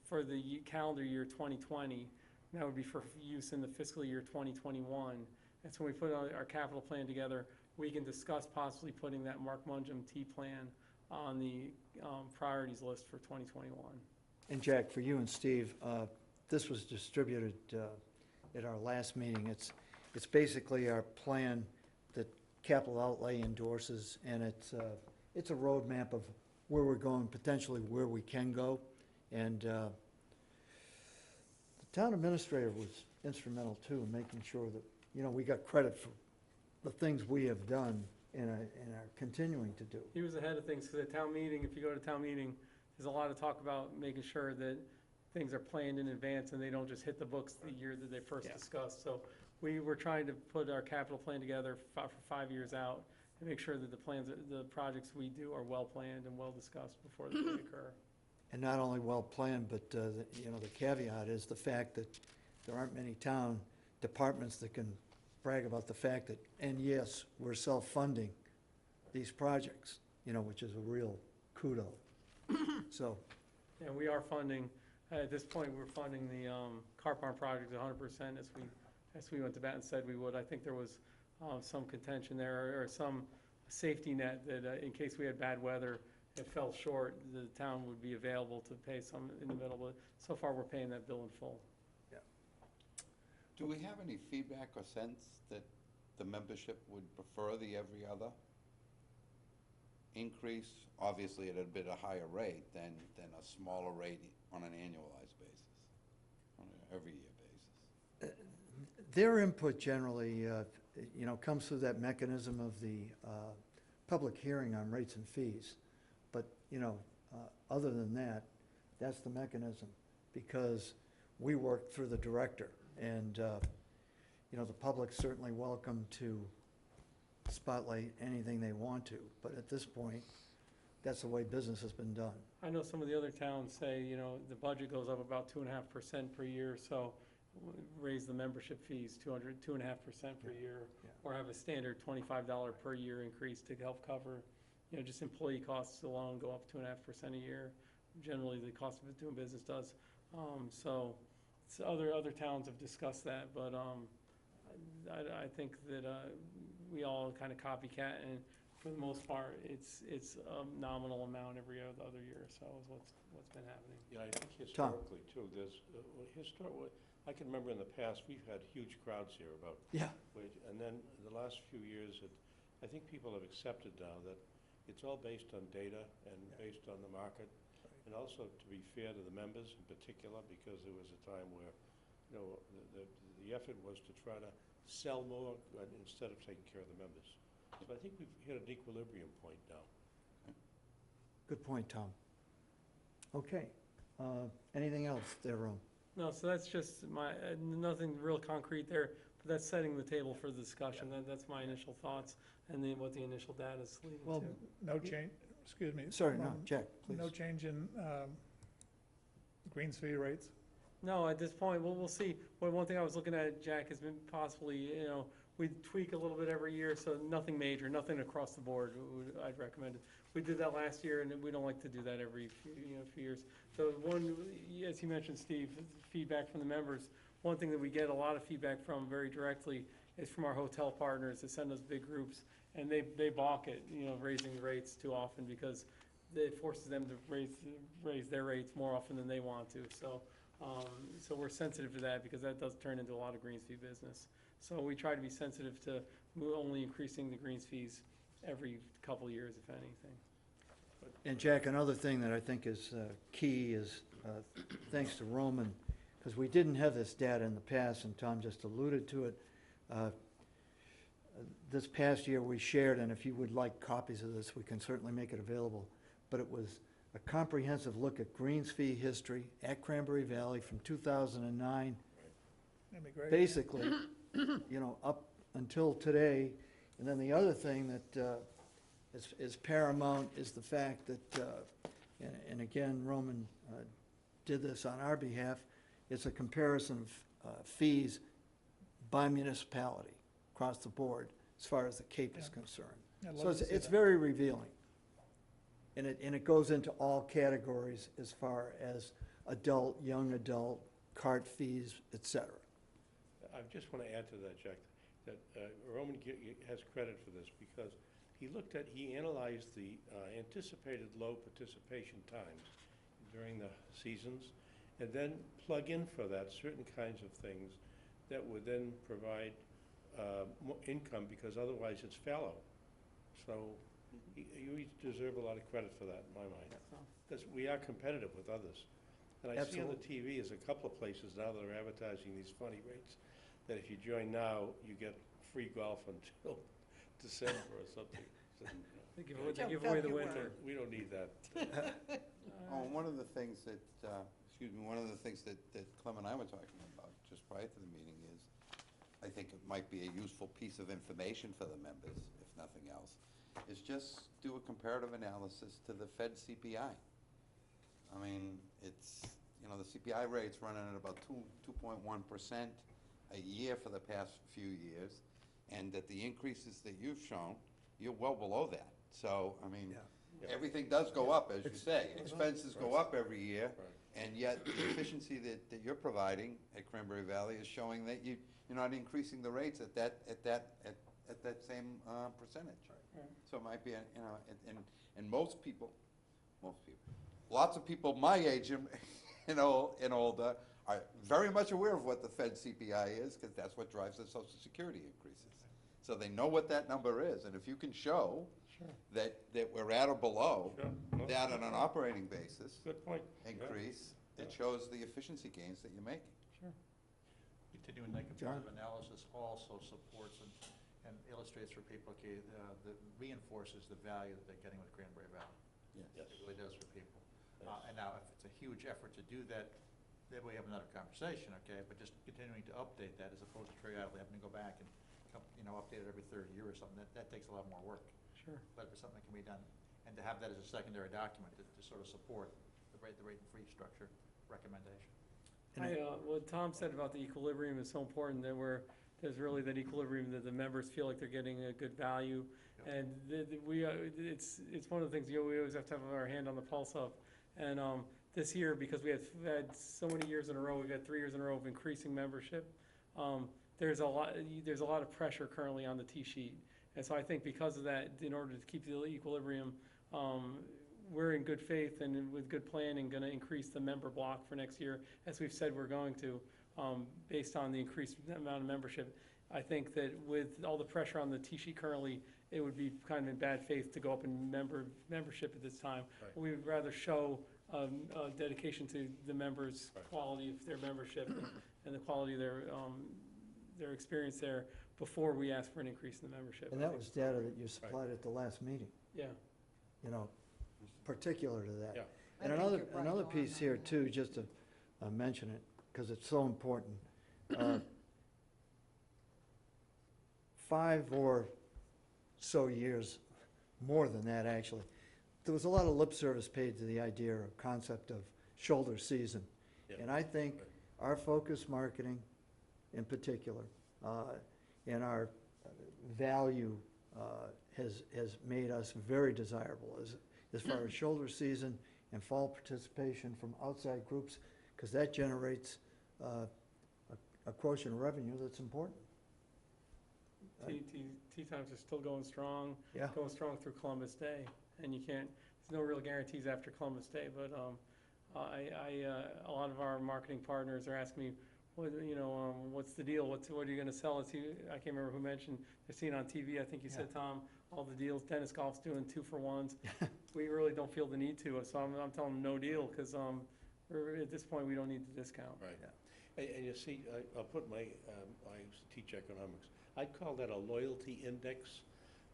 [SPEAKER 4] for the calendar year 2020. And that would be for use in the fiscal year 2021. And so when we put our capital plan together, we can discuss possibly putting that Mark Mungem T plan on the priorities list for 2021.
[SPEAKER 1] And Jack, for you and Steve, this was distributed at our last meeting. It's basically our plan that capital outlay endorses, and it's a roadmap of where we're going, potentially where we can go. And the town administrator was instrumental too in making sure that, we got credit for the things we have done and are continuing to do.
[SPEAKER 4] He was ahead of things, because at town meeting, if you go to town meeting, there's a lot of talk about making sure that things are planned in advance and they don't just hit the books the year that they first discussed. So we were trying to put our capital plan together for 5 years out and make sure that the projects we do are well-planned and well-discussed before they occur.
[SPEAKER 1] And not only well-planned, but, the caveat is the fact that there aren't many town departments that can brag about the fact that, and yes, we're self-funding these projects, which is a real kudo. So,
[SPEAKER 4] And we are funding, at this point, we're funding the Carp Barn project 100% as we went to bat and said we would. I think there was some contention there, or some safety net that in case we had bad weather, it fell short, the town would be available to pay some in the middle, but so far we're paying that bill in full.
[SPEAKER 3] Do we have any feedback or sense that the membership would prefer the every other increase, obviously at a bit a higher rate than a smaller rate on an annualized basis, on an every year basis?
[SPEAKER 1] their input generally, comes through that mechanism of the public hearing on rates and fees. But, other than that, that's the mechanism, because we work through the director. And, the public's certainly welcome to spotlight anything they want to, but at this point, that's the way business has been done.
[SPEAKER 4] I know some of the other towns say, you know, the budget goes up about 2.5% per year, so raise the membership fees 2.5% per year,
[SPEAKER 1] Yeah.
[SPEAKER 4] or have a standard $25 per year increase to help cover, you know, just employee costs alone go up 2.5% a year. Generally, the cost of doing business does. So other towns have discussed that, but I think that we all kind of copycat, and for the most part, it's a nominal amount every other year or so is what's been happening.
[SPEAKER 7] Yeah, I think
[SPEAKER 1] Tom.
[SPEAKER 7] historically too, there's, I can remember in the past, we've had huge crowds here about
[SPEAKER 1] Yeah.
[SPEAKER 7] wage, and then the last few years, I think people have accepted now that it's all based on data and based on the market. And also, to be fair to the members in particular, because there was a time where, you know, the effort was to try to sell more instead of taking care of the members. So I think we've hit an equilibrium point now.
[SPEAKER 1] Good point, Tom. Okay. Anything else there, Rome?
[SPEAKER 4] No, so that's just nothing real concrete there, but that's setting the table for the discussion. That's my initial thoughts, and then what the initial data is leading
[SPEAKER 1] Well,
[SPEAKER 4] to.
[SPEAKER 2] No change, excuse me.
[SPEAKER 1] Sorry, no, Jack, please.
[SPEAKER 2] No change in greens fee rates?
[SPEAKER 4] No, at this point, we'll see. Well, one thing I was looking at, Jack, has been possibly, you know, we tweak a little bit every year, so nothing major, nothing across the board, I'd recommend it. We did that last year, and we don't like to do that every few years. So one, as you mentioned, Steve, feedback from the members. One thing that we get a lot of feedback from very directly is from our hotel partners that send us big groups, and they balk at, you know, raising the rates too often because it forces them to raise their rates more often than they want to. So we're sensitive to that because that does turn into a lot of greens fee business. So we try to be sensitive to only increasing the greens fees every couple of years, if anything.
[SPEAKER 1] And Jack, another thing that I think is key is, thanks to Roman, because we didn't have this data in the past, and Tom just alluded to it. This past year we shared, and if you would like copies of this, we can certainly make it available, but it was a comprehensive look at greens fee history at Cranberry Valley from 2009,
[SPEAKER 2] That'd be great.
[SPEAKER 1] basically, you know, up until today. And then the other thing that is paramount is the fact that, and again, Roman did this on our behalf, it's a comparison of fees by municipality across the board as far as the Cape is
[SPEAKER 2] Yeah.
[SPEAKER 1] concerned.
[SPEAKER 2] I'd
[SPEAKER 1] So
[SPEAKER 2] love to see
[SPEAKER 1] it's
[SPEAKER 2] that.
[SPEAKER 1] very revealing. And it goes into all categories as far as adult, young adult, cart fees, et cetera.
[SPEAKER 7] I just want to add to that, Jack, that Roman has credit for this because he analyzed the anticipated low participation times during the seasons, and then plug in for that certain kinds of things that would then provide more income, because otherwise it's fallow. So you deserve a lot of credit for that, in my mind, because we are competitive with others. And I see on the TV is a couple of places now that are advertising these funny rates, that if you join now, you get free golf until December or something. So,
[SPEAKER 4] They give away the winter.
[SPEAKER 7] we don't need that.
[SPEAKER 3] Oh, and one of the things that, one of the things that Clem and I were talking about just prior to the meeting is, I think it might be a useful piece of information for the members, if nothing else, is just do a comparative analysis to the Fed CPI. I mean, it's, you know, the CPI rate's running at about 2.1% a year for the past few years, and that the increases that you've shown, you're well below that. So, I mean,
[SPEAKER 1] Yeah.
[SPEAKER 3] everything does go up, as you say. Expenses go up every year, and yet the efficiency that you're providing at Cranberry Valley is showing that you're not increasing the rates at that same percentage.
[SPEAKER 4] Right.
[SPEAKER 3] So it might be, and most people, lots of people my age and older are very much aware of what the Fed CPI is, because that's what drives the Social Security increases. So they know what that number is, and if you can show that we're at or below
[SPEAKER 7] Sure.
[SPEAKER 3] that on an operating basis
[SPEAKER 7] Good point.
[SPEAKER 3] increase, it shows the efficiency gains that you're making.
[SPEAKER 6] Continuing that comparative analysis also supports and illustrates for people, okay, that reinforces the value that they're getting with Cranberry Valley.
[SPEAKER 3] Yes.
[SPEAKER 6] It really does for people. And now, if it's a huge effort to do that, then we have another conversation, okay? But just continuing to update that as opposed to periodically having to go back and updated every third year or something, that takes a lot more work.
[SPEAKER 4] Sure.
[SPEAKER 6] But if it's something that can be done, and to have that as a secondary document to sort of support the rate and fee structure recommendation.
[SPEAKER 4] What Tom said about the equilibrium is so important, that there's really that equilibrium, that the members feel like they're getting a good value.
[SPEAKER 6] Yep.
[SPEAKER 4] And it's one of the things, we always have to have our hand on the pulse of. And this year, because we have had so many years in a row, we've had 3 years in a row of increasing membership, there's a lot of pressure currently on the T-sheet. And so I think because of that, in order to keep the equilibrium, we're in good faith and with good planning going to increase the member block for next year, as we've said we're going to, based on the increased amount of membership. I think that with all the pressure on the T-sheet currently, it would be kind of in bad faith to go up in membership at this time.
[SPEAKER 7] Right.
[SPEAKER 4] We would rather show dedication to the members'
[SPEAKER 7] Right.
[SPEAKER 4] quality of their membership and the quality of their experience there before we ask for an increase in the membership.
[SPEAKER 1] And that was data that you supplied at the last meeting,
[SPEAKER 4] Yeah.
[SPEAKER 1] particular to that.
[SPEAKER 7] Yeah.
[SPEAKER 1] And
[SPEAKER 5] I think you're right
[SPEAKER 1] another
[SPEAKER 5] on
[SPEAKER 1] piece
[SPEAKER 5] that.
[SPEAKER 1] here too, just to mention it, because it's so important. 5 or so years, more than that actually, there was a lot of lip service paid to the idea or concept of shoulder season.
[SPEAKER 7] Yeah.
[SPEAKER 1] And I think our focus marketing in particular, and our value has made us very desirable as far as shoulder season and fall participation from outside groups, because that generates a quotient of revenue that's important.
[SPEAKER 4] Tea times are still going strong.
[SPEAKER 1] Yeah.
[SPEAKER 4] Going strong through Columbus Day, and there's no real guarantees after Columbus Day, but a lot of our marketing partners are asking me, what's the deal? What are you going to sell? I can't remember who mentioned, they're seeing on TV, I think you said, Tom, all the deals, Dennis Golf's doing 2-for-1s. We really don't feel the need to, so I'm telling them no deal, because at this point, we don't need the discount.
[SPEAKER 7] Right. And you see, I'll put I used to teach economics. I'd call that a loyalty index,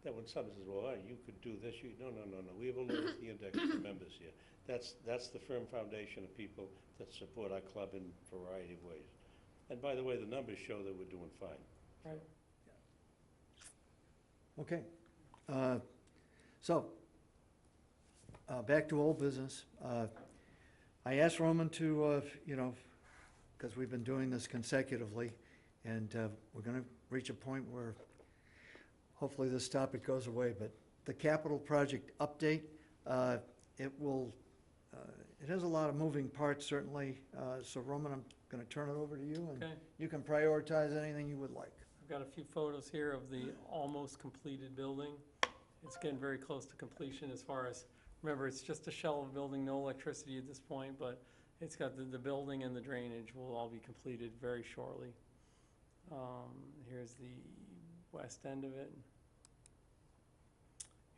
[SPEAKER 7] that when someone says, well, you could do this, no. We have a loyalty index for members here. That's the firm foundation of people that support our club in a variety of ways. And by the way, the numbers show that we're doing fine.
[SPEAKER 4] Right.
[SPEAKER 1] Okay. So, back to old business. I asked Roman to, because we've been doing this consecutively, and we're going to reach a point where hopefully this topic goes away, but the capital project update, it has a lot of moving parts, certainly. So Roman, I'm going to turn it over to you, and
[SPEAKER 4] Okay.
[SPEAKER 1] you can prioritize anything you would like.
[SPEAKER 4] I've got a few photos here of the almost completed building. It's getting very close to completion as far as, remember, it's just a shell of a building, no electricity at this point, but it's got the building and the drainage will all be completed very shortly. Here's the west end of it.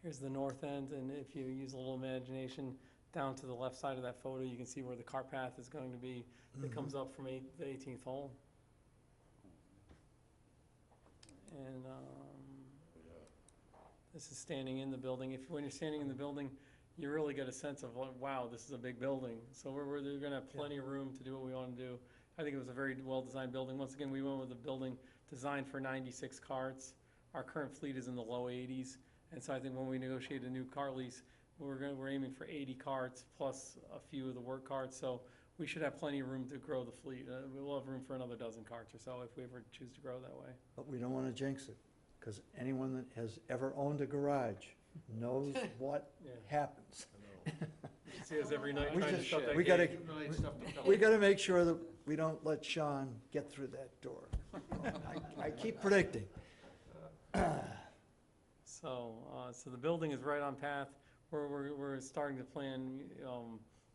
[SPEAKER 4] Here's the north end, and if you use a little imagination, down to the left side of that photo, you can see where the cart path is going to be that comes up from the 18th hole. And this is standing in the building. When you're standing in the building, you really get a sense of, like, wow, this is a big building. So we're going to have plenty of room to do what we want to do. I think it was a very well-designed building. Once again, we went with a building designed for 96 carts. Our current fleet is in the low 80s. And so I think when we negotiate a new car lease, we're aiming for 80 carts plus a few of the work carts. So we should have plenty of room to grow the fleet. We'll have room for another dozen carts or so if we ever choose to grow that way.
[SPEAKER 1] But we don't want to jinx it, because anyone that has ever owned a garage knows what
[SPEAKER 4] Yeah.
[SPEAKER 1] happens.
[SPEAKER 4] You see us every night
[SPEAKER 1] We
[SPEAKER 4] trying to
[SPEAKER 1] just-
[SPEAKER 4] shut that
[SPEAKER 1] we
[SPEAKER 4] gate.
[SPEAKER 1] gotta-
[SPEAKER 6] Accumulate stuff to fill
[SPEAKER 1] We
[SPEAKER 6] it.
[SPEAKER 1] got to make sure that we don't let Sean get through that door. I keep predicting.
[SPEAKER 4] So the building is right on path. We're starting to plan,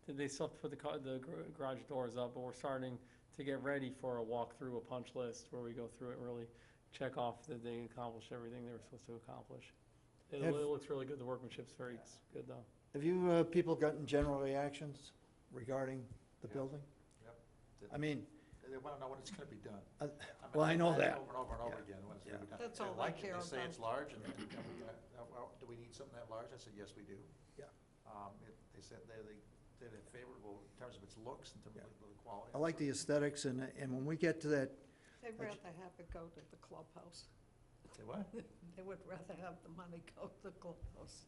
[SPEAKER 4] they still have to put the garage doors up, but we're starting to get ready for a walkthrough, a punch list, where we go through it and really check off that they accomplished everything they were supposed to accomplish. It looks really good. The workmanship's very good, though.
[SPEAKER 1] Have you people gotten general reactions regarding the building?
[SPEAKER 6] Yep.
[SPEAKER 1] I mean,
[SPEAKER 6] They want to know when it's going to be done.
[SPEAKER 1] well, I know
[SPEAKER 6] I've
[SPEAKER 1] that.
[SPEAKER 6] Over and over and over
[SPEAKER 1] Yeah.
[SPEAKER 6] again, when it's
[SPEAKER 1] Yeah.
[SPEAKER 6] going to be done.
[SPEAKER 5] That's
[SPEAKER 6] They
[SPEAKER 5] all
[SPEAKER 6] like
[SPEAKER 5] they
[SPEAKER 6] it.
[SPEAKER 5] care
[SPEAKER 6] They say it's
[SPEAKER 5] about.
[SPEAKER 6] large, and do we need something that large? I said, yes, we do.
[SPEAKER 1] Yeah.
[SPEAKER 6] They said they're favorable in terms of its looks, in terms
[SPEAKER 1] Yeah.
[SPEAKER 6] of the quality.
[SPEAKER 1] I like the aesthetics, and when we get to that,
[SPEAKER 5] They'd rather have it go to the clubhouse.
[SPEAKER 6] Say what?
[SPEAKER 5] They would rather have the money go to the clubhouse.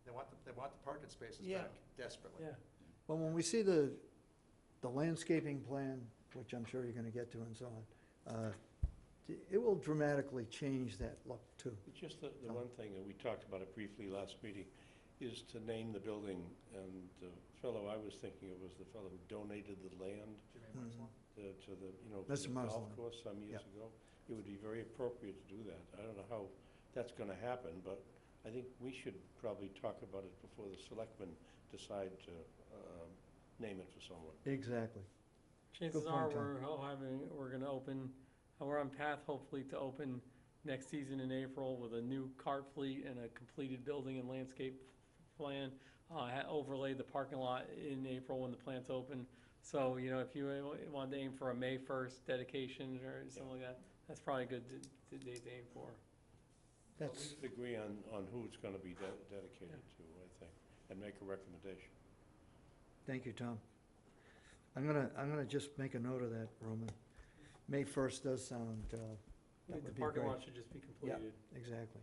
[SPEAKER 6] They want the parking spaces
[SPEAKER 5] Yeah.
[SPEAKER 6] back desperately.
[SPEAKER 4] Yeah.
[SPEAKER 1] Well, when we see the landscaping plan, which I'm sure you're gonna get to and so on, it will dramatically change that look too.
[SPEAKER 7] It's just the one thing, and we talked about it briefly last meeting, is to name the building, and the fellow I was thinking of was the fellow who donated the land to the,
[SPEAKER 1] Mr.
[SPEAKER 7] the golf
[SPEAKER 1] Musselman.
[SPEAKER 7] course some years
[SPEAKER 1] Yeah.
[SPEAKER 7] ago. It would be very appropriate to do that. I don't know how that's gonna happen, but I think we should probably talk about it before the selectmen decide to name it for someone.
[SPEAKER 1] Exactly.
[SPEAKER 4] Chances
[SPEAKER 1] Good
[SPEAKER 4] are,
[SPEAKER 1] point, Tom.
[SPEAKER 4] we're gonna open, we're on path hopefully to open next season in April with a new cart fleet and a completed building and landscape plan. Overlay the parking lot in April when the plant's open. So, if you want to aim for a May 1st dedication or something like that, that's probably a good date to aim for.
[SPEAKER 7] We
[SPEAKER 1] That's,
[SPEAKER 7] should agree on who it's gonna be dedicated to, I think, and make a recommendation.
[SPEAKER 1] thank you, Tom. I'm gonna just make a note of that, Roman. May 1st does sound, that
[SPEAKER 4] The
[SPEAKER 1] would be
[SPEAKER 4] parking
[SPEAKER 1] great.
[SPEAKER 4] lot should just be completed.
[SPEAKER 1] Exactly.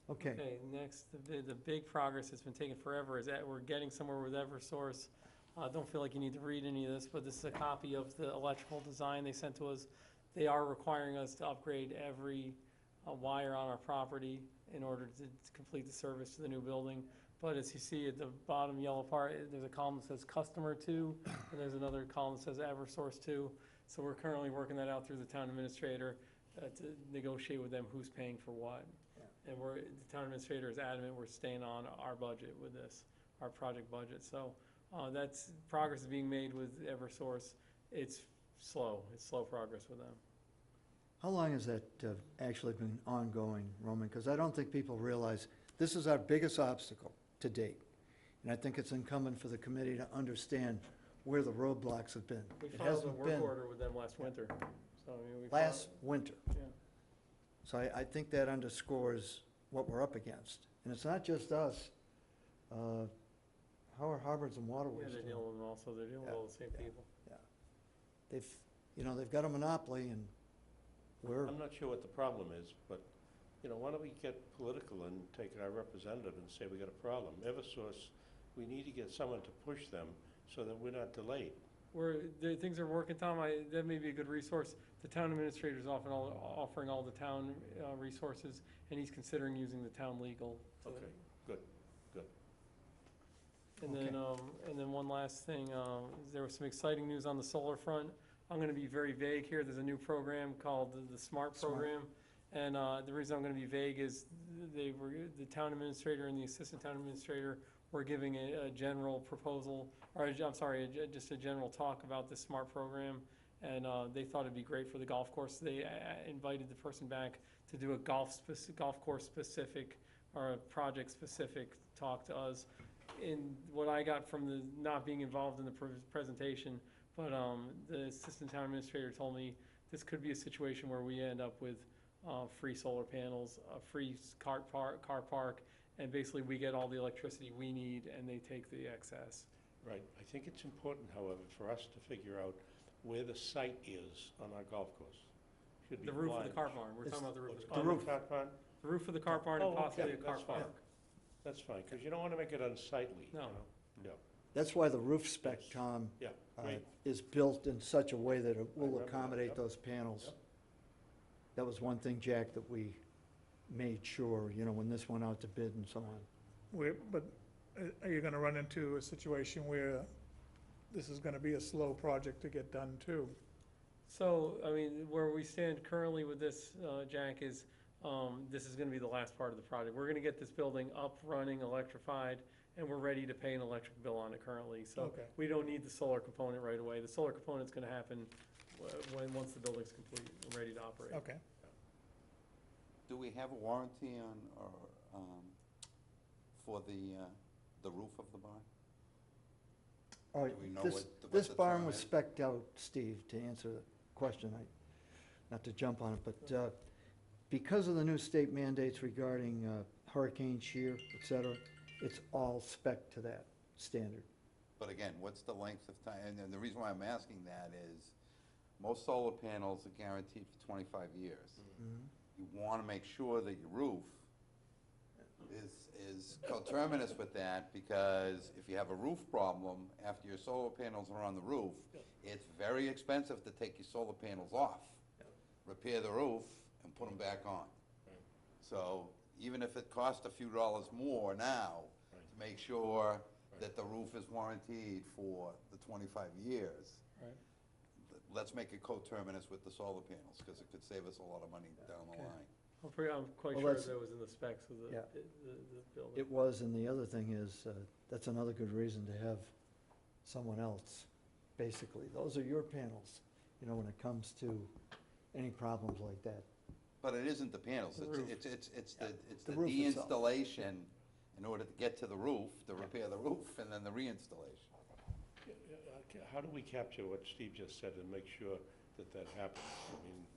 [SPEAKER 1] Okay,
[SPEAKER 4] Okay, next, the big progress that's been taking forever is that we're getting somewhere with Eversource. Don't feel like you need to read any of this, but this is a copy of the electrical design they sent to us. They are requiring us to upgrade every wire on our property in order to complete the service to the new building. But as you see at the bottom yellow part, there's a column that says Customer 2, and there's another column that says Eversource 2. So we're currently working that out through the town administrator to negotiate with them who's paying for what. And the town administrator is adamant we're staying on our budget with this, our project budget. So that's, progress is being made with Eversource. It's slow progress with them.
[SPEAKER 1] how long has that actually been ongoing, Roman? Because I don't think people realize this is our biggest obstacle to date. And I think it's incumbent for the committee to understand where the roadblocks have been.
[SPEAKER 4] We
[SPEAKER 1] It
[SPEAKER 4] filed a
[SPEAKER 1] hasn't
[SPEAKER 4] work
[SPEAKER 1] been
[SPEAKER 4] order with them last winter. So, we filed-
[SPEAKER 1] last winter.
[SPEAKER 4] Yeah.
[SPEAKER 1] So I think that underscores what we're up against. And it's not just us. How are Harbor's and
[SPEAKER 4] Yeah,
[SPEAKER 1] Waterways
[SPEAKER 4] they're
[SPEAKER 1] doing?
[SPEAKER 4] dealing with them also, they're dealing with all the same people.
[SPEAKER 1] They've got a monopoly and we're,
[SPEAKER 7] I'm not sure what the problem is, but, why don't we get political and take our representative and say we got a problem? Eversource, we need to get someone to push them so that we're not delayed.
[SPEAKER 4] Things are working, Tom, that may be a good resource. The town administrator is often offering all the town resources, and he's considering using the town legal.
[SPEAKER 7] Okay, good.
[SPEAKER 4] And
[SPEAKER 1] Okay.
[SPEAKER 4] then one last thing, there was some exciting news on the solar front. I'm gonna be very vague here. There's a new program called the SMART
[SPEAKER 1] Smart.
[SPEAKER 4] program. And the reason I'm gonna be vague is the town administrator and the assistant town administrator were giving a general proposal, or I'm sorry, just a general talk about the SMART program. And they thought it'd be great for the golf course. They invited the person back to do a golf course specific or a project specific talk to us. In what I got from the not being involved in the presentation, but the assistant town administrator told me this could be a situation where we end up with free solar panels, a free car park, and basically we get all the electricity we need and they take the excess.
[SPEAKER 7] Right. I think it's important, however, for us to figure out where the site is on our golf course. Should be
[SPEAKER 4] The roof of the
[SPEAKER 7] blind.
[SPEAKER 4] car barn, we're talking about the roof of the car
[SPEAKER 7] On
[SPEAKER 4] barn.
[SPEAKER 7] the car barn?
[SPEAKER 4] The roof of the car barn
[SPEAKER 7] Oh,
[SPEAKER 4] and possibly a
[SPEAKER 7] okay,
[SPEAKER 4] car
[SPEAKER 7] that's fine.
[SPEAKER 4] park.
[SPEAKER 7] That's fine, because you don't want to make it unsightly.
[SPEAKER 4] No.
[SPEAKER 7] No.
[SPEAKER 1] that's why the roof spec, Tom,
[SPEAKER 7] Yeah, great.
[SPEAKER 1] is built in such a way that it will
[SPEAKER 7] remember that,
[SPEAKER 1] accommodate
[SPEAKER 7] yep.
[SPEAKER 1] those panels.
[SPEAKER 7] Yep.
[SPEAKER 1] That was one thing, Jack, that we made sure, when this went out to bid and so on.
[SPEAKER 2] But are you gonna run into a situation where this is gonna be a slow project to get done too?
[SPEAKER 4] So, where we stand currently with this, Jack, is this is gonna be the last part of the project. We're gonna get this building up, running, electrified, and we're ready to pay an electric bill on it currently. So
[SPEAKER 2] Okay.
[SPEAKER 4] we don't need the solar component right away. The solar component's gonna happen once the building's complete and ready to operate.
[SPEAKER 2] Okay.
[SPEAKER 3] Do we have a warranty for the roof of the barn?
[SPEAKER 1] All right,
[SPEAKER 3] Do we know
[SPEAKER 1] this,
[SPEAKER 3] what
[SPEAKER 1] this
[SPEAKER 3] the
[SPEAKER 1] barn
[SPEAKER 3] term
[SPEAKER 1] was
[SPEAKER 3] is?
[SPEAKER 1] spec'd out, Steve, to answer the question, not to jump on it, but because of the new state mandates regarding hurricane shear, et cetera, it's all spec'd to that standard.
[SPEAKER 3] But again, what's the length of time? And the reason why I'm asking that is, most solar panels are guaranteed for 25 years. you want to make sure that your roof is coterminous with that, because if you have a roof problem, after your solar panels are on the roof, it's very expensive to take your solar panels off, repair the roof, and put them back on. So even if it costs a few dollars more now to make sure that the roof is warranted for the 25 years,
[SPEAKER 4] Right.
[SPEAKER 3] let's make it coterminous with the solar panels, because it could save us a lot of money down the
[SPEAKER 1] Okay.
[SPEAKER 3] line.
[SPEAKER 4] I'm quite
[SPEAKER 1] Well,
[SPEAKER 4] sure
[SPEAKER 1] that's-
[SPEAKER 4] that was in the specs of
[SPEAKER 1] Yeah.
[SPEAKER 4] the building.
[SPEAKER 1] It was, and the other thing is, that's another good reason to have someone else, basically. Those are your panels, when it comes to any problems like that.
[SPEAKER 3] But it isn't the panels,
[SPEAKER 4] The
[SPEAKER 3] it's,
[SPEAKER 4] roof.
[SPEAKER 3] it's
[SPEAKER 1] The
[SPEAKER 3] the
[SPEAKER 1] roof itself.
[SPEAKER 3] deinstallation in order to get to the roof, to repair the roof, and then the reinstallation.
[SPEAKER 7] How do we capture what Steve just said and make sure that that happens? I mean,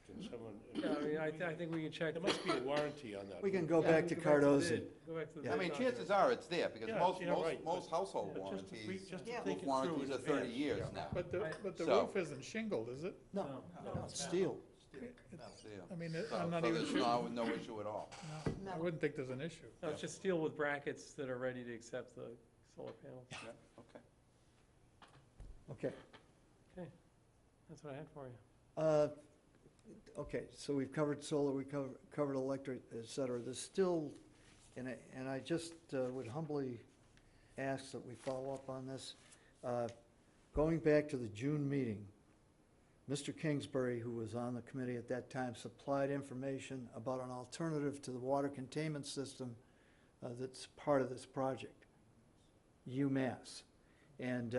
[SPEAKER 7] can someone?
[SPEAKER 4] Yeah, I mean, I think we can check.
[SPEAKER 7] There must be a warranty on that.
[SPEAKER 1] We can go
[SPEAKER 4] Yeah,
[SPEAKER 1] back to
[SPEAKER 4] the
[SPEAKER 1] Cardozo.
[SPEAKER 4] bid. Go back to the
[SPEAKER 1] Yeah.
[SPEAKER 3] I
[SPEAKER 4] bid
[SPEAKER 3] mean,
[SPEAKER 4] document.
[SPEAKER 3] chances are it's there, because
[SPEAKER 7] Yeah,
[SPEAKER 3] most,
[SPEAKER 7] yeah, right,
[SPEAKER 3] most
[SPEAKER 7] but-
[SPEAKER 3] household
[SPEAKER 7] Yeah, just to
[SPEAKER 3] warranties,
[SPEAKER 7] just to
[SPEAKER 5] Yeah.
[SPEAKER 7] think it through
[SPEAKER 3] warranties
[SPEAKER 7] in
[SPEAKER 3] are 30
[SPEAKER 7] advance.
[SPEAKER 3] years now.
[SPEAKER 2] But the
[SPEAKER 3] So-
[SPEAKER 2] roof isn't shingled, is it?
[SPEAKER 1] No,
[SPEAKER 4] No.
[SPEAKER 1] no, it's steel.
[SPEAKER 3] Yeah.
[SPEAKER 2] I mean,
[SPEAKER 3] So
[SPEAKER 2] I'm not
[SPEAKER 3] so
[SPEAKER 2] even
[SPEAKER 3] there's
[SPEAKER 2] sure.
[SPEAKER 3] no issue at all.
[SPEAKER 2] No, I wouldn't think there's an issue.
[SPEAKER 4] No, it's just steel with brackets that are ready to accept the solar panels.
[SPEAKER 3] Yeah, okay.
[SPEAKER 1] Okay.
[SPEAKER 4] That's what I had for you.
[SPEAKER 1] Okay, so we've covered solar, we covered electric, et cetera. There's still, and I just would humbly ask that we follow up on this. Going back to the June meeting, Mr. Kingsbury, who was on the committee at that time, supplied information about an alternative to the water containment system that's part of this project, UMass. And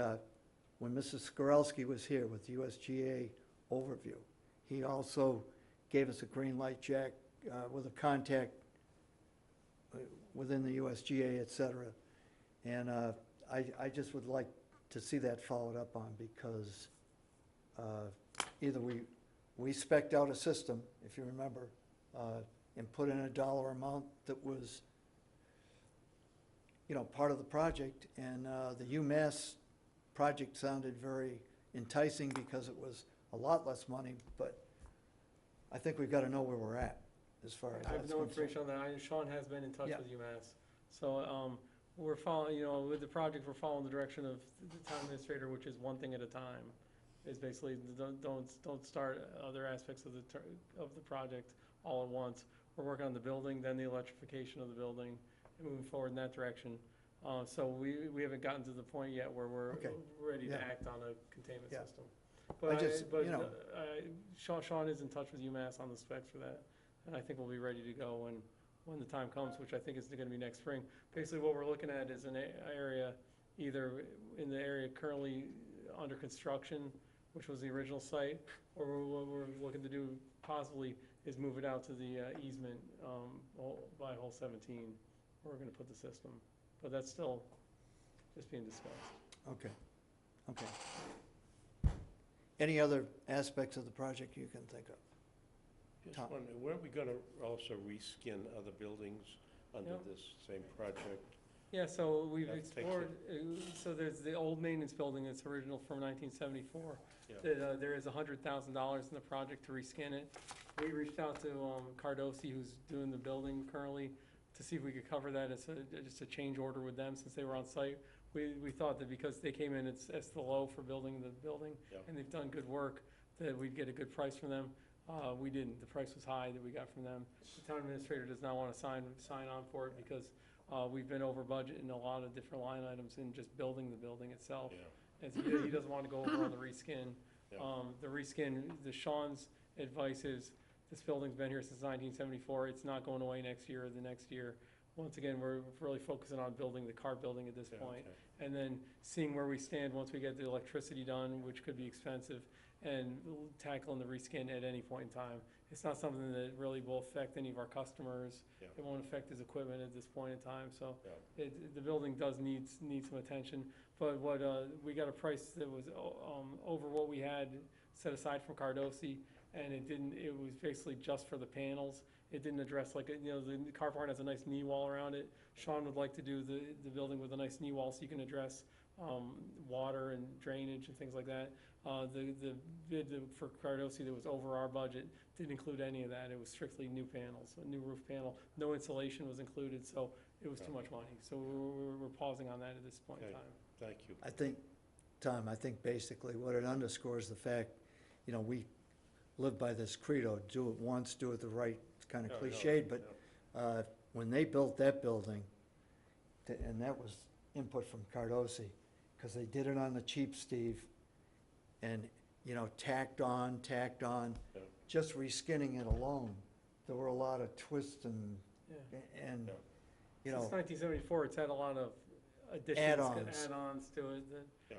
[SPEAKER 1] when Mrs. Skorelski was here with USGA overview, he also gave us a green light, Jack, with a contact within the USGA, et cetera. And I just would like to see that followed up on, because either we spec'd out a system, if you remember, and put in a dollar amount that was, part of the project, and the UMass project sounded very enticing because it was a lot less money, but I think we've got to know where we're at as far as
[SPEAKER 4] I have
[SPEAKER 1] that's
[SPEAKER 4] no
[SPEAKER 1] concerned.
[SPEAKER 4] information on that. Sean has been in touch
[SPEAKER 1] Yeah.
[SPEAKER 4] with UMass. So, we're following, with the project, we're following the direction of the town administrator, which is one thing at a time. Is basically, don't start other aspects of the project all at once. We're working on the building, then the electrification of the building, and moving forward in that direction. So we haven't gotten to the point yet where we're
[SPEAKER 1] Okay.
[SPEAKER 4] ready to
[SPEAKER 1] Yeah.
[SPEAKER 4] act on a containment
[SPEAKER 1] Yeah.
[SPEAKER 4] system. But
[SPEAKER 1] just,
[SPEAKER 4] Sean is in touch with UMass on the specs for that, and I think we'll be ready to go when the time comes, which I think is gonna be next spring. Basically, what we're looking at is an area, either in the area currently under construction, which was the original site, or what we're looking to do possibly is move it out to the easement by hole 17, where we're gonna put the system. But that's still just being discussed.
[SPEAKER 1] Okay, okay. Any other aspects of the project you can think of?
[SPEAKER 7] Just
[SPEAKER 1] Tom.
[SPEAKER 7] wondering, weren't we gonna also reskin other buildings under
[SPEAKER 4] Yep.
[SPEAKER 7] this same project?
[SPEAKER 4] Yeah, so we've
[SPEAKER 7] That takes
[SPEAKER 4] explored, so there's the old maintenance building that's original from 1974.
[SPEAKER 7] Yeah.
[SPEAKER 4] That there is $100,000 in the project to reskin it. We reached out to Cardosi, who's doing the building currently, to see if we could cover that as just a change order with them since they were on site. We thought that because they came in as the low for building the building,
[SPEAKER 7] Yeah.
[SPEAKER 4] and they've done good work, that we'd get a good price from them. We didn't. The price was high that we got from them. The town administrator does not want to sign on for it because we've been over budget in a lot of different line items in just building the building itself.
[SPEAKER 7] Yeah.
[SPEAKER 4] And so he doesn't want to go over on the reskin.
[SPEAKER 7] Yeah.
[SPEAKER 4] The reskin, Sean's advice is, this building's been here since 1974, it's not going away next year or the next year. Once again, we're really focusing on building the car building at this
[SPEAKER 7] Yeah,
[SPEAKER 4] point,
[SPEAKER 7] okay.
[SPEAKER 4] and then seeing where we stand once we get the electricity done, which could be expensive, and tackling the reskin at any point in time. It's not something that really will affect any of our customers.
[SPEAKER 7] Yeah.
[SPEAKER 4] It won't affect his equipment at this point in time, so
[SPEAKER 7] Yeah.
[SPEAKER 4] the building does need some attention. But what, we got a price that was over what we had set aside from Cardosi, and it was basically just for the panels. It didn't address, like, the car barn has a nice knee wall around it. Sean would like to do the building with a nice knee wall so you can address water and drainage and things like that. The bid for Cardosi that was over our budget didn't include any of that. It was strictly new panels, a new roof panel. No insulation was included, so it was too much money. So we're pausing on that at this point in
[SPEAKER 7] Okay.
[SPEAKER 4] time.
[SPEAKER 7] Thank you.
[SPEAKER 1] I think, Tom, I think basically what it underscores the fact, we live by this credo, do it once, do it the right, it's kind of
[SPEAKER 7] No, no,
[SPEAKER 1] cliched, but
[SPEAKER 7] no.
[SPEAKER 1] when they built that building, and that was input from Cardosi, because they did it on the cheap, Steve, and, tacked on,
[SPEAKER 7] Yeah.
[SPEAKER 1] just reskinning it alone, there were a lot of twists and,
[SPEAKER 4] Yeah.
[SPEAKER 1] and,
[SPEAKER 7] Yeah.
[SPEAKER 4] Since 1974, it's had a lot lot of additions,
[SPEAKER 1] Add-ons.
[SPEAKER 4] add-ons to it.
[SPEAKER 7] Yeah.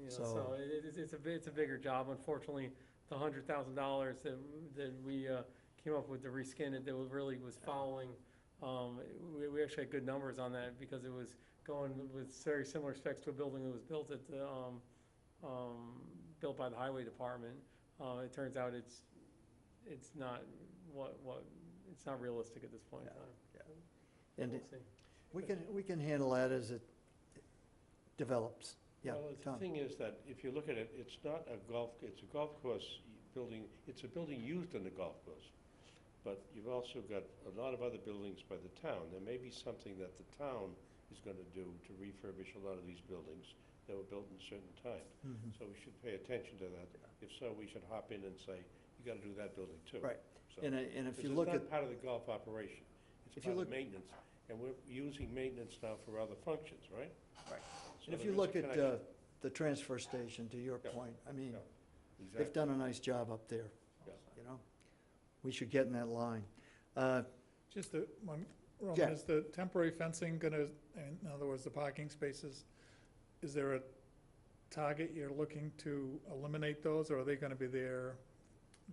[SPEAKER 1] So-
[SPEAKER 4] It's a bigger job. Unfortunately, the $100,000 that we came up with to reskin it, that really was following. We actually had good numbers on that because it was going with very similar specs to a building that was built at the built by the highway department. It turns out it's not it's not realistic at this point in
[SPEAKER 1] Yeah.
[SPEAKER 4] time.
[SPEAKER 1] and
[SPEAKER 4] We'll see.
[SPEAKER 1] we can handle that as it develops. Yeah,
[SPEAKER 7] Well, the
[SPEAKER 1] Tom.
[SPEAKER 7] thing is that if you look at it, it's not a it's a golf course building, it's a building used in the golf course. But you've also got a lot of other buildings by the town. There may be something that the town is gonna do to refurbish a lot of these buildings that were built in a certain time.
[SPEAKER 1] Mhm.
[SPEAKER 7] So we should pay attention to that. If so, we should hop in and say, you gotta do that building too.
[SPEAKER 1] Right.
[SPEAKER 7] So-
[SPEAKER 1] And if
[SPEAKER 7] Because
[SPEAKER 1] you
[SPEAKER 7] it's
[SPEAKER 1] look
[SPEAKER 7] not
[SPEAKER 1] at,
[SPEAKER 7] part of the golf operation. It's
[SPEAKER 1] If you
[SPEAKER 7] part of
[SPEAKER 1] look-
[SPEAKER 7] maintenance, and we're using maintenance now for other functions, right?
[SPEAKER 1] Right.
[SPEAKER 7] So
[SPEAKER 1] and if
[SPEAKER 7] there
[SPEAKER 1] you
[SPEAKER 7] is a
[SPEAKER 1] look at
[SPEAKER 7] connection.
[SPEAKER 1] the transfer station, to your
[SPEAKER 7] Yeah.
[SPEAKER 1] point, I mean,
[SPEAKER 7] Yeah.
[SPEAKER 1] they've
[SPEAKER 7] Exactly.
[SPEAKER 1] done a nice job up there,
[SPEAKER 7] Yeah.
[SPEAKER 1] We should get in that line.
[SPEAKER 2] Just one, Roman,
[SPEAKER 1] Yeah.
[SPEAKER 2] is the temporary fencing gonna, in other words, the parking spaces, is there a target you're looking to eliminate those, or are they gonna be there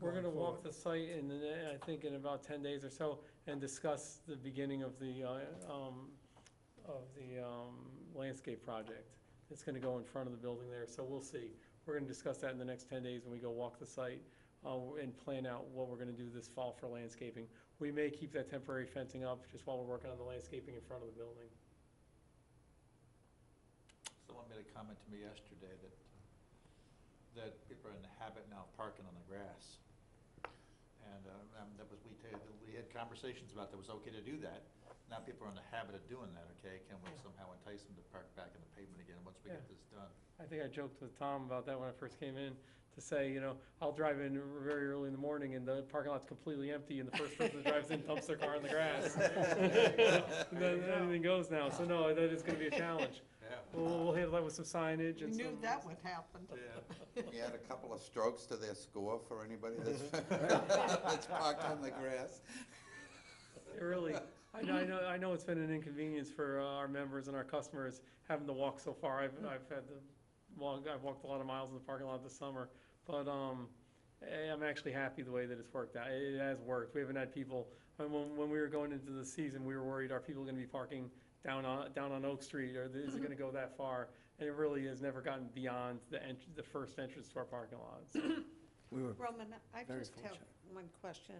[SPEAKER 4] We're
[SPEAKER 2] going
[SPEAKER 4] gonna walk
[SPEAKER 2] forward?
[SPEAKER 4] the site in, I think, in about 10 days or so, and discuss the beginning of the landscape project. It's gonna go in front of the building there, so we'll see. We're gonna discuss that in the next 10 days when we go walk the site, and plan out what we're gonna do this fall for landscaping. We may keep that temporary fencing up just while we're working on the landscaping in front of the building.
[SPEAKER 6] Someone made a comment to me yesterday that people are in the habit now of parking on the grass. And that was, we had conversations about that it was okay to do that. Now people are in the habit of doing that, okay? Can we somehow entice them to park back in the pavement again once we get
[SPEAKER 4] Yeah.
[SPEAKER 6] this done?
[SPEAKER 4] I think I joked with Tom about that when I first came in, to say, I'll drive in very early in the morning and the parking lot's completely empty, and the first person that drives in dumps their car in the grass. And then anything goes now, so no, that is gonna be a challenge.
[SPEAKER 6] Yeah.
[SPEAKER 4] We'll handle that with some signage
[SPEAKER 5] You
[SPEAKER 4] and
[SPEAKER 5] knew
[SPEAKER 4] some.
[SPEAKER 5] that would happen.
[SPEAKER 6] Yeah.
[SPEAKER 3] You had a couple of strokes to their score for anybody that's parked on the grass?
[SPEAKER 4] It really, I know it's been an inconvenience for our members and our customers having to walk so far. I've walked a lot of miles in the parking lot this summer, but I'm actually happy the way that it's worked out. It has worked. We haven't had people, when we were going into the season, we were worried, are people gonna be parking down on Oak Street, or is it gonna go that far? And it really has never gotten beyond the first entrance to our parking lot. So,
[SPEAKER 1] We were,
[SPEAKER 5] Roman, I
[SPEAKER 1] Very
[SPEAKER 5] just have
[SPEAKER 1] fortunate.
[SPEAKER 5] one question.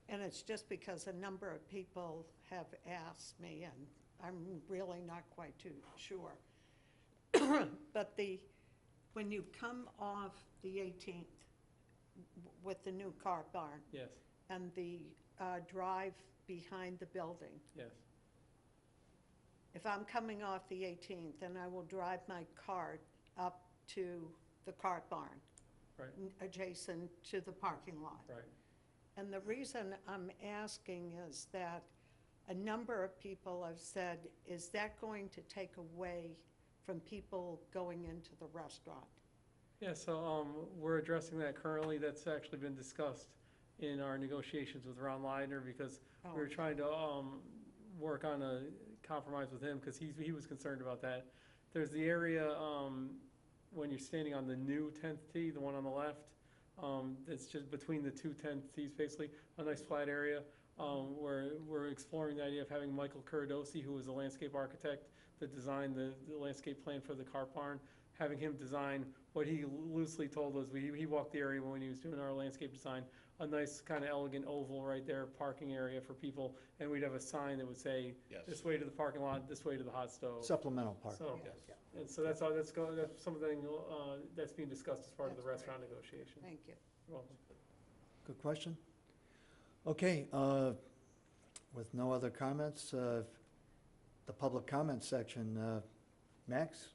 [SPEAKER 5] And it's just because a number of people have asked me, and I'm really not quite too sure. But when you come off the 18th with the new car barn
[SPEAKER 4] yes,
[SPEAKER 5] and the drive behind the building,
[SPEAKER 4] yes.
[SPEAKER 5] if I'm coming off the 18th and I will drive my cart up to the cart barn,
[SPEAKER 4] Right.
[SPEAKER 5] adjacent to the parking lot.
[SPEAKER 4] Right.
[SPEAKER 5] And the reason I'm asking is that a number of people have said, is that going to take away from people going into the restaurant?
[SPEAKER 4] Yeah, so we're addressing that currently. That's actually been discussed in our negotiations with Ron Leidner, because we were
[SPEAKER 5] Oh,
[SPEAKER 4] trying to work on a compromise with him, because he was concerned about that. There's the area when you're standing on the new 10th tee, the one on the left, it's just between the two 10th tees, basically, a nice flat area. We're exploring the idea of having Michael Curadosi, who was a landscape architect that designed the landscape plan for the cart barn, having him design what he loosely told us. He walked the area when he was doing our landscape design a nice kind of elegant oval right there, parking area for people, and we'd have a sign that would say,
[SPEAKER 7] Yes.
[SPEAKER 4] this way to the parking lot, this way to the hot stove.
[SPEAKER 1] Supplemental park.
[SPEAKER 4] So,
[SPEAKER 7] Yes.
[SPEAKER 4] and so that's something, that's being discussed as part of the
[SPEAKER 5] That's
[SPEAKER 4] restaurant negotiation.
[SPEAKER 5] Thank you.
[SPEAKER 4] You're welcome.
[SPEAKER 1] Good question. Okay, with no other comments, the public comment section, Max?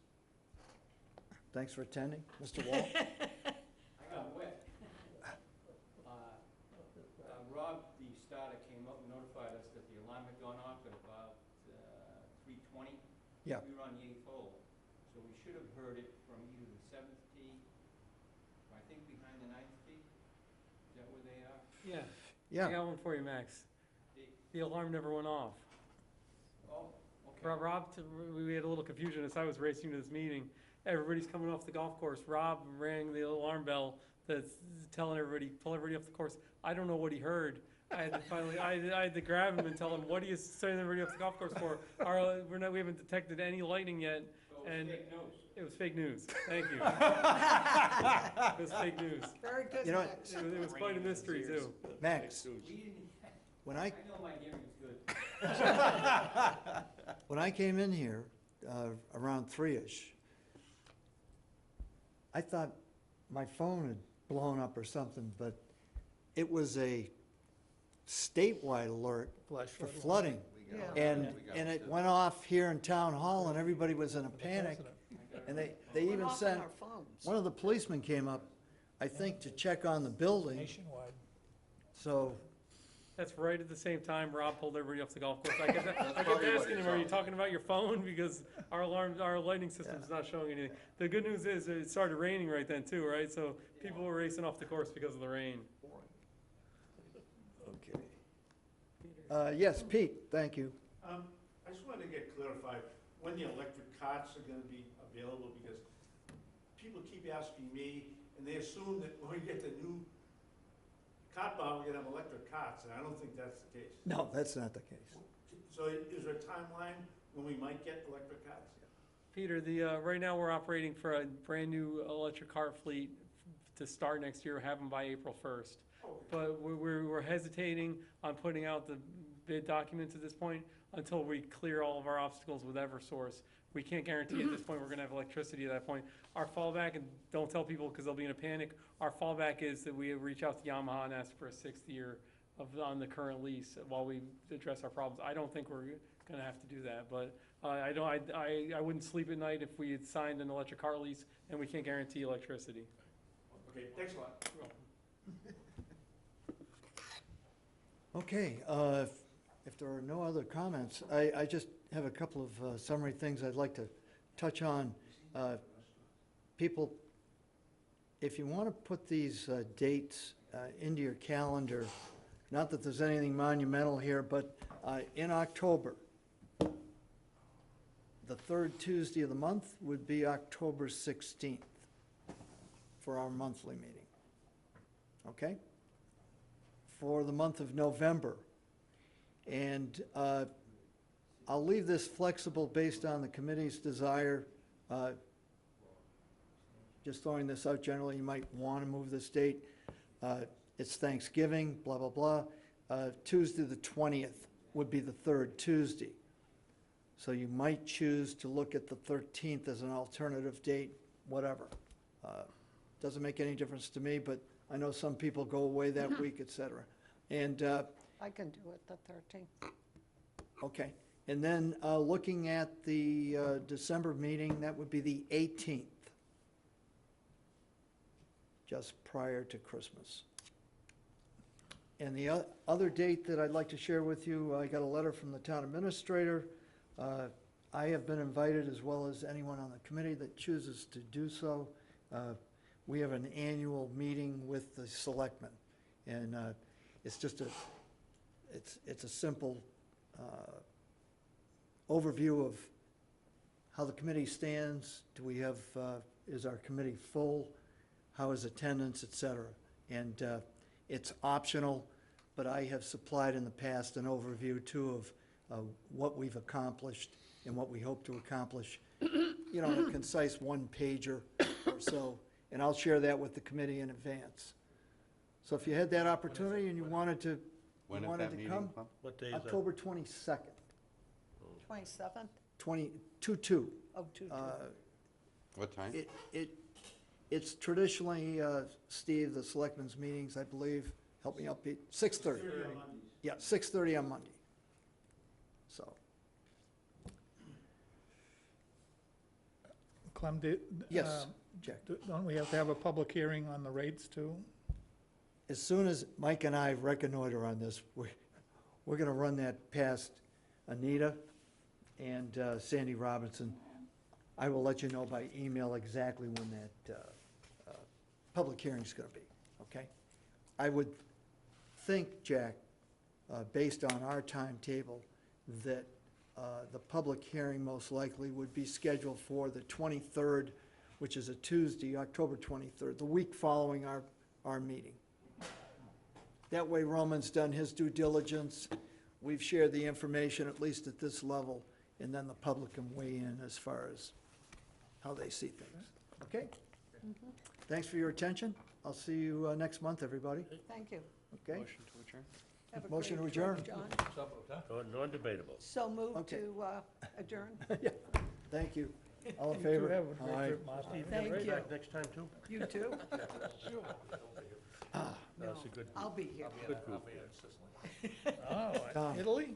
[SPEAKER 1] Thanks for attending. Mr. Wall?
[SPEAKER 9] I got wet. Rob, the starter, came up and notified us that the alarm had gone off at about 3:20.
[SPEAKER 1] Yeah.
[SPEAKER 9] We were on the 8th hole, so we should have heard it from either the 7th tee, or I think behind the 9th tee. Is that where they are?
[SPEAKER 4] Yeah, I
[SPEAKER 1] Yeah,
[SPEAKER 4] got one for you, Max.
[SPEAKER 9] The-
[SPEAKER 4] The alarm never went off.
[SPEAKER 9] Oh, okay.
[SPEAKER 4] We had a little confusion as I was racing to this meeting. Everybody's coming off the golf course. Rob rang the alarm bell that's telling everybody, pull everybody off the course. I don't know what he heard. I had to finally, I had to grab him and tell him, what are you sending everybody off the golf course for? We haven't detected any lightning yet.
[SPEAKER 9] So
[SPEAKER 4] And
[SPEAKER 9] fake news.
[SPEAKER 4] it was fake news. Thank you. It was fake news.
[SPEAKER 5] Very good,
[SPEAKER 1] You know,
[SPEAKER 5] Max.
[SPEAKER 4] It was quite a mystery too.
[SPEAKER 1] Max,
[SPEAKER 9] We didn't,
[SPEAKER 1] when
[SPEAKER 9] I know my hearing's good.
[SPEAKER 1] when I came in here, around 3-ish, I thought my phone had blown up or something, but it was a statewide alert
[SPEAKER 2] Flash
[SPEAKER 1] for
[SPEAKER 2] flood.
[SPEAKER 1] flooding.
[SPEAKER 3] We got
[SPEAKER 5] Yeah.
[SPEAKER 3] it.
[SPEAKER 1] And,
[SPEAKER 3] We got
[SPEAKER 1] and it
[SPEAKER 3] too.
[SPEAKER 1] went off here in town hall and everybody was in a panic. And they
[SPEAKER 5] Went
[SPEAKER 1] even
[SPEAKER 5] off on
[SPEAKER 1] sent,
[SPEAKER 5] our phones.
[SPEAKER 1] one of the policemen came up, I think, to check on the building.
[SPEAKER 2] Nationwide.
[SPEAKER 1] So,
[SPEAKER 4] That's right at the same time Rob pulled everybody off the golf course. I kept
[SPEAKER 3] probably what
[SPEAKER 4] asking
[SPEAKER 3] it
[SPEAKER 4] him, are you
[SPEAKER 3] sounds
[SPEAKER 4] talking about your phone? Because our lighting system's not showing anything. The good news is it started raining right then too, right? So people were racing off the course because of the rain.
[SPEAKER 1] okay. Yes, Pete, thank you.
[SPEAKER 10] I just wanted to get clarified when the electric carts are gonna be available, because people keep asking me, and they assume that when we get the new cart bar, we're gonna have electric carts, and I don't think that's the case.
[SPEAKER 1] No, that's not the case.
[SPEAKER 10] So is there a timeline when we might get electric carts?
[SPEAKER 4] Peter, right now we're operating for a brand-new electric cart fleet to start next year, have them by April 1st. But we're hesitating on putting out the bid documents at this point until we clear all of our obstacles with Eversource. We can't guarantee at this point we're gonna have electricity at that point. Our fallback, and don't tell people because they'll be in a panic, our fallback is that we reach out to Yamaha and ask for a 6th year on the current lease while we address our problems. I don't think we're gonna have to do that, but I wouldn't sleep at night if we had signed an electric car lease and we can't guarantee electricity.
[SPEAKER 10] Okay, thanks a lot.
[SPEAKER 4] You're welcome.
[SPEAKER 1] Okay, if there are no other comments, I just have a couple of summary things I'd like to touch on. People, if you want to put these dates into your calendar, not that there's anything monumental here, but in October, the third Tuesday of the month would be October 16th for our monthly meeting. Okay? For the month of November. And I'll leave this flexible based on the committee's desire. Just throwing this out generally, you might want to move this date. It's Thanksgiving, blah, blah, blah. Tuesday the 20th would be the third Tuesday. So you might choose to look at the 13th as an alternative date, whatever. Doesn't make any difference to me, but I know some people go away that week, et cetera. And,
[SPEAKER 5] I can do it the 13th.
[SPEAKER 1] okay. And then looking at the December meeting, that would be the 18th, just prior to Christmas. And the other date that I'd like to share with you, I got a letter from the town administrator. I have been invited, as well as anyone on the committee that chooses to do so. We have an annual meeting with the selectmen, and it's just it's a simple overview of how the committee stands. Do we have, is our committee full? How is attendance, et cetera? And it's optional, but I have supplied in the past an overview too of what we've accomplished and what we hope to accomplish, you know, in a concise one-pager or so. And I'll share that with the committee in advance. So if you had that opportunity and you wanted to,
[SPEAKER 3] When
[SPEAKER 1] you
[SPEAKER 3] is
[SPEAKER 1] wanted
[SPEAKER 3] that
[SPEAKER 1] to
[SPEAKER 3] meeting,
[SPEAKER 1] come,
[SPEAKER 3] Bob?
[SPEAKER 8] What day is that?
[SPEAKER 1] October 22nd,
[SPEAKER 5] 27th?
[SPEAKER 1] 22.
[SPEAKER 5] Oh, 2/2.
[SPEAKER 3] What time?
[SPEAKER 1] It's traditionally, Steve, the selectmen's meetings, I believe, help me out, Pete, 6:30.
[SPEAKER 10] 30 on Mondays.
[SPEAKER 1] Yeah, 6:30 on Monday. So,
[SPEAKER 2] Clem, did?
[SPEAKER 1] yes, Jack.
[SPEAKER 2] Don't we have to have a public hearing on the rates too?
[SPEAKER 1] As soon as Mike and I reconnoiter on this, we're gonna run that past Anita and Sandy Robinson. I will let you know by email exactly when that public hearing's gonna be, okay? I would think, Jack, based on our timetable, that the public hearing most likely would be scheduled for the 23rd, which is a Tuesday, October 23rd, the week following our meeting. That way Roman's done his due diligence, we've shared the information, at least at this level, and then the public can weigh in as far as how they see things. Okay? Thanks for your attention. I'll see you next month, everybody.
[SPEAKER 5] Thank you.
[SPEAKER 1] Okay?
[SPEAKER 8] Motion to adjourn?
[SPEAKER 5] Have a
[SPEAKER 1] Motion
[SPEAKER 5] great
[SPEAKER 1] to
[SPEAKER 5] trip,
[SPEAKER 1] adjourn.
[SPEAKER 5] John.
[SPEAKER 8] Non-debatable.
[SPEAKER 5] So moved
[SPEAKER 1] Okay.
[SPEAKER 5] to adjourn.
[SPEAKER 1] Yeah. Thank you. All in
[SPEAKER 2] You two
[SPEAKER 1] favor?
[SPEAKER 2] have a great
[SPEAKER 1] Aye.
[SPEAKER 2] trip, Martha.
[SPEAKER 5] Thank you.
[SPEAKER 8] Next time, too?
[SPEAKER 5] You too.
[SPEAKER 8] That's a good,
[SPEAKER 5] I'll be here.
[SPEAKER 8] good group.
[SPEAKER 2] Oh,
[SPEAKER 1] Tom.
[SPEAKER 2] Italy?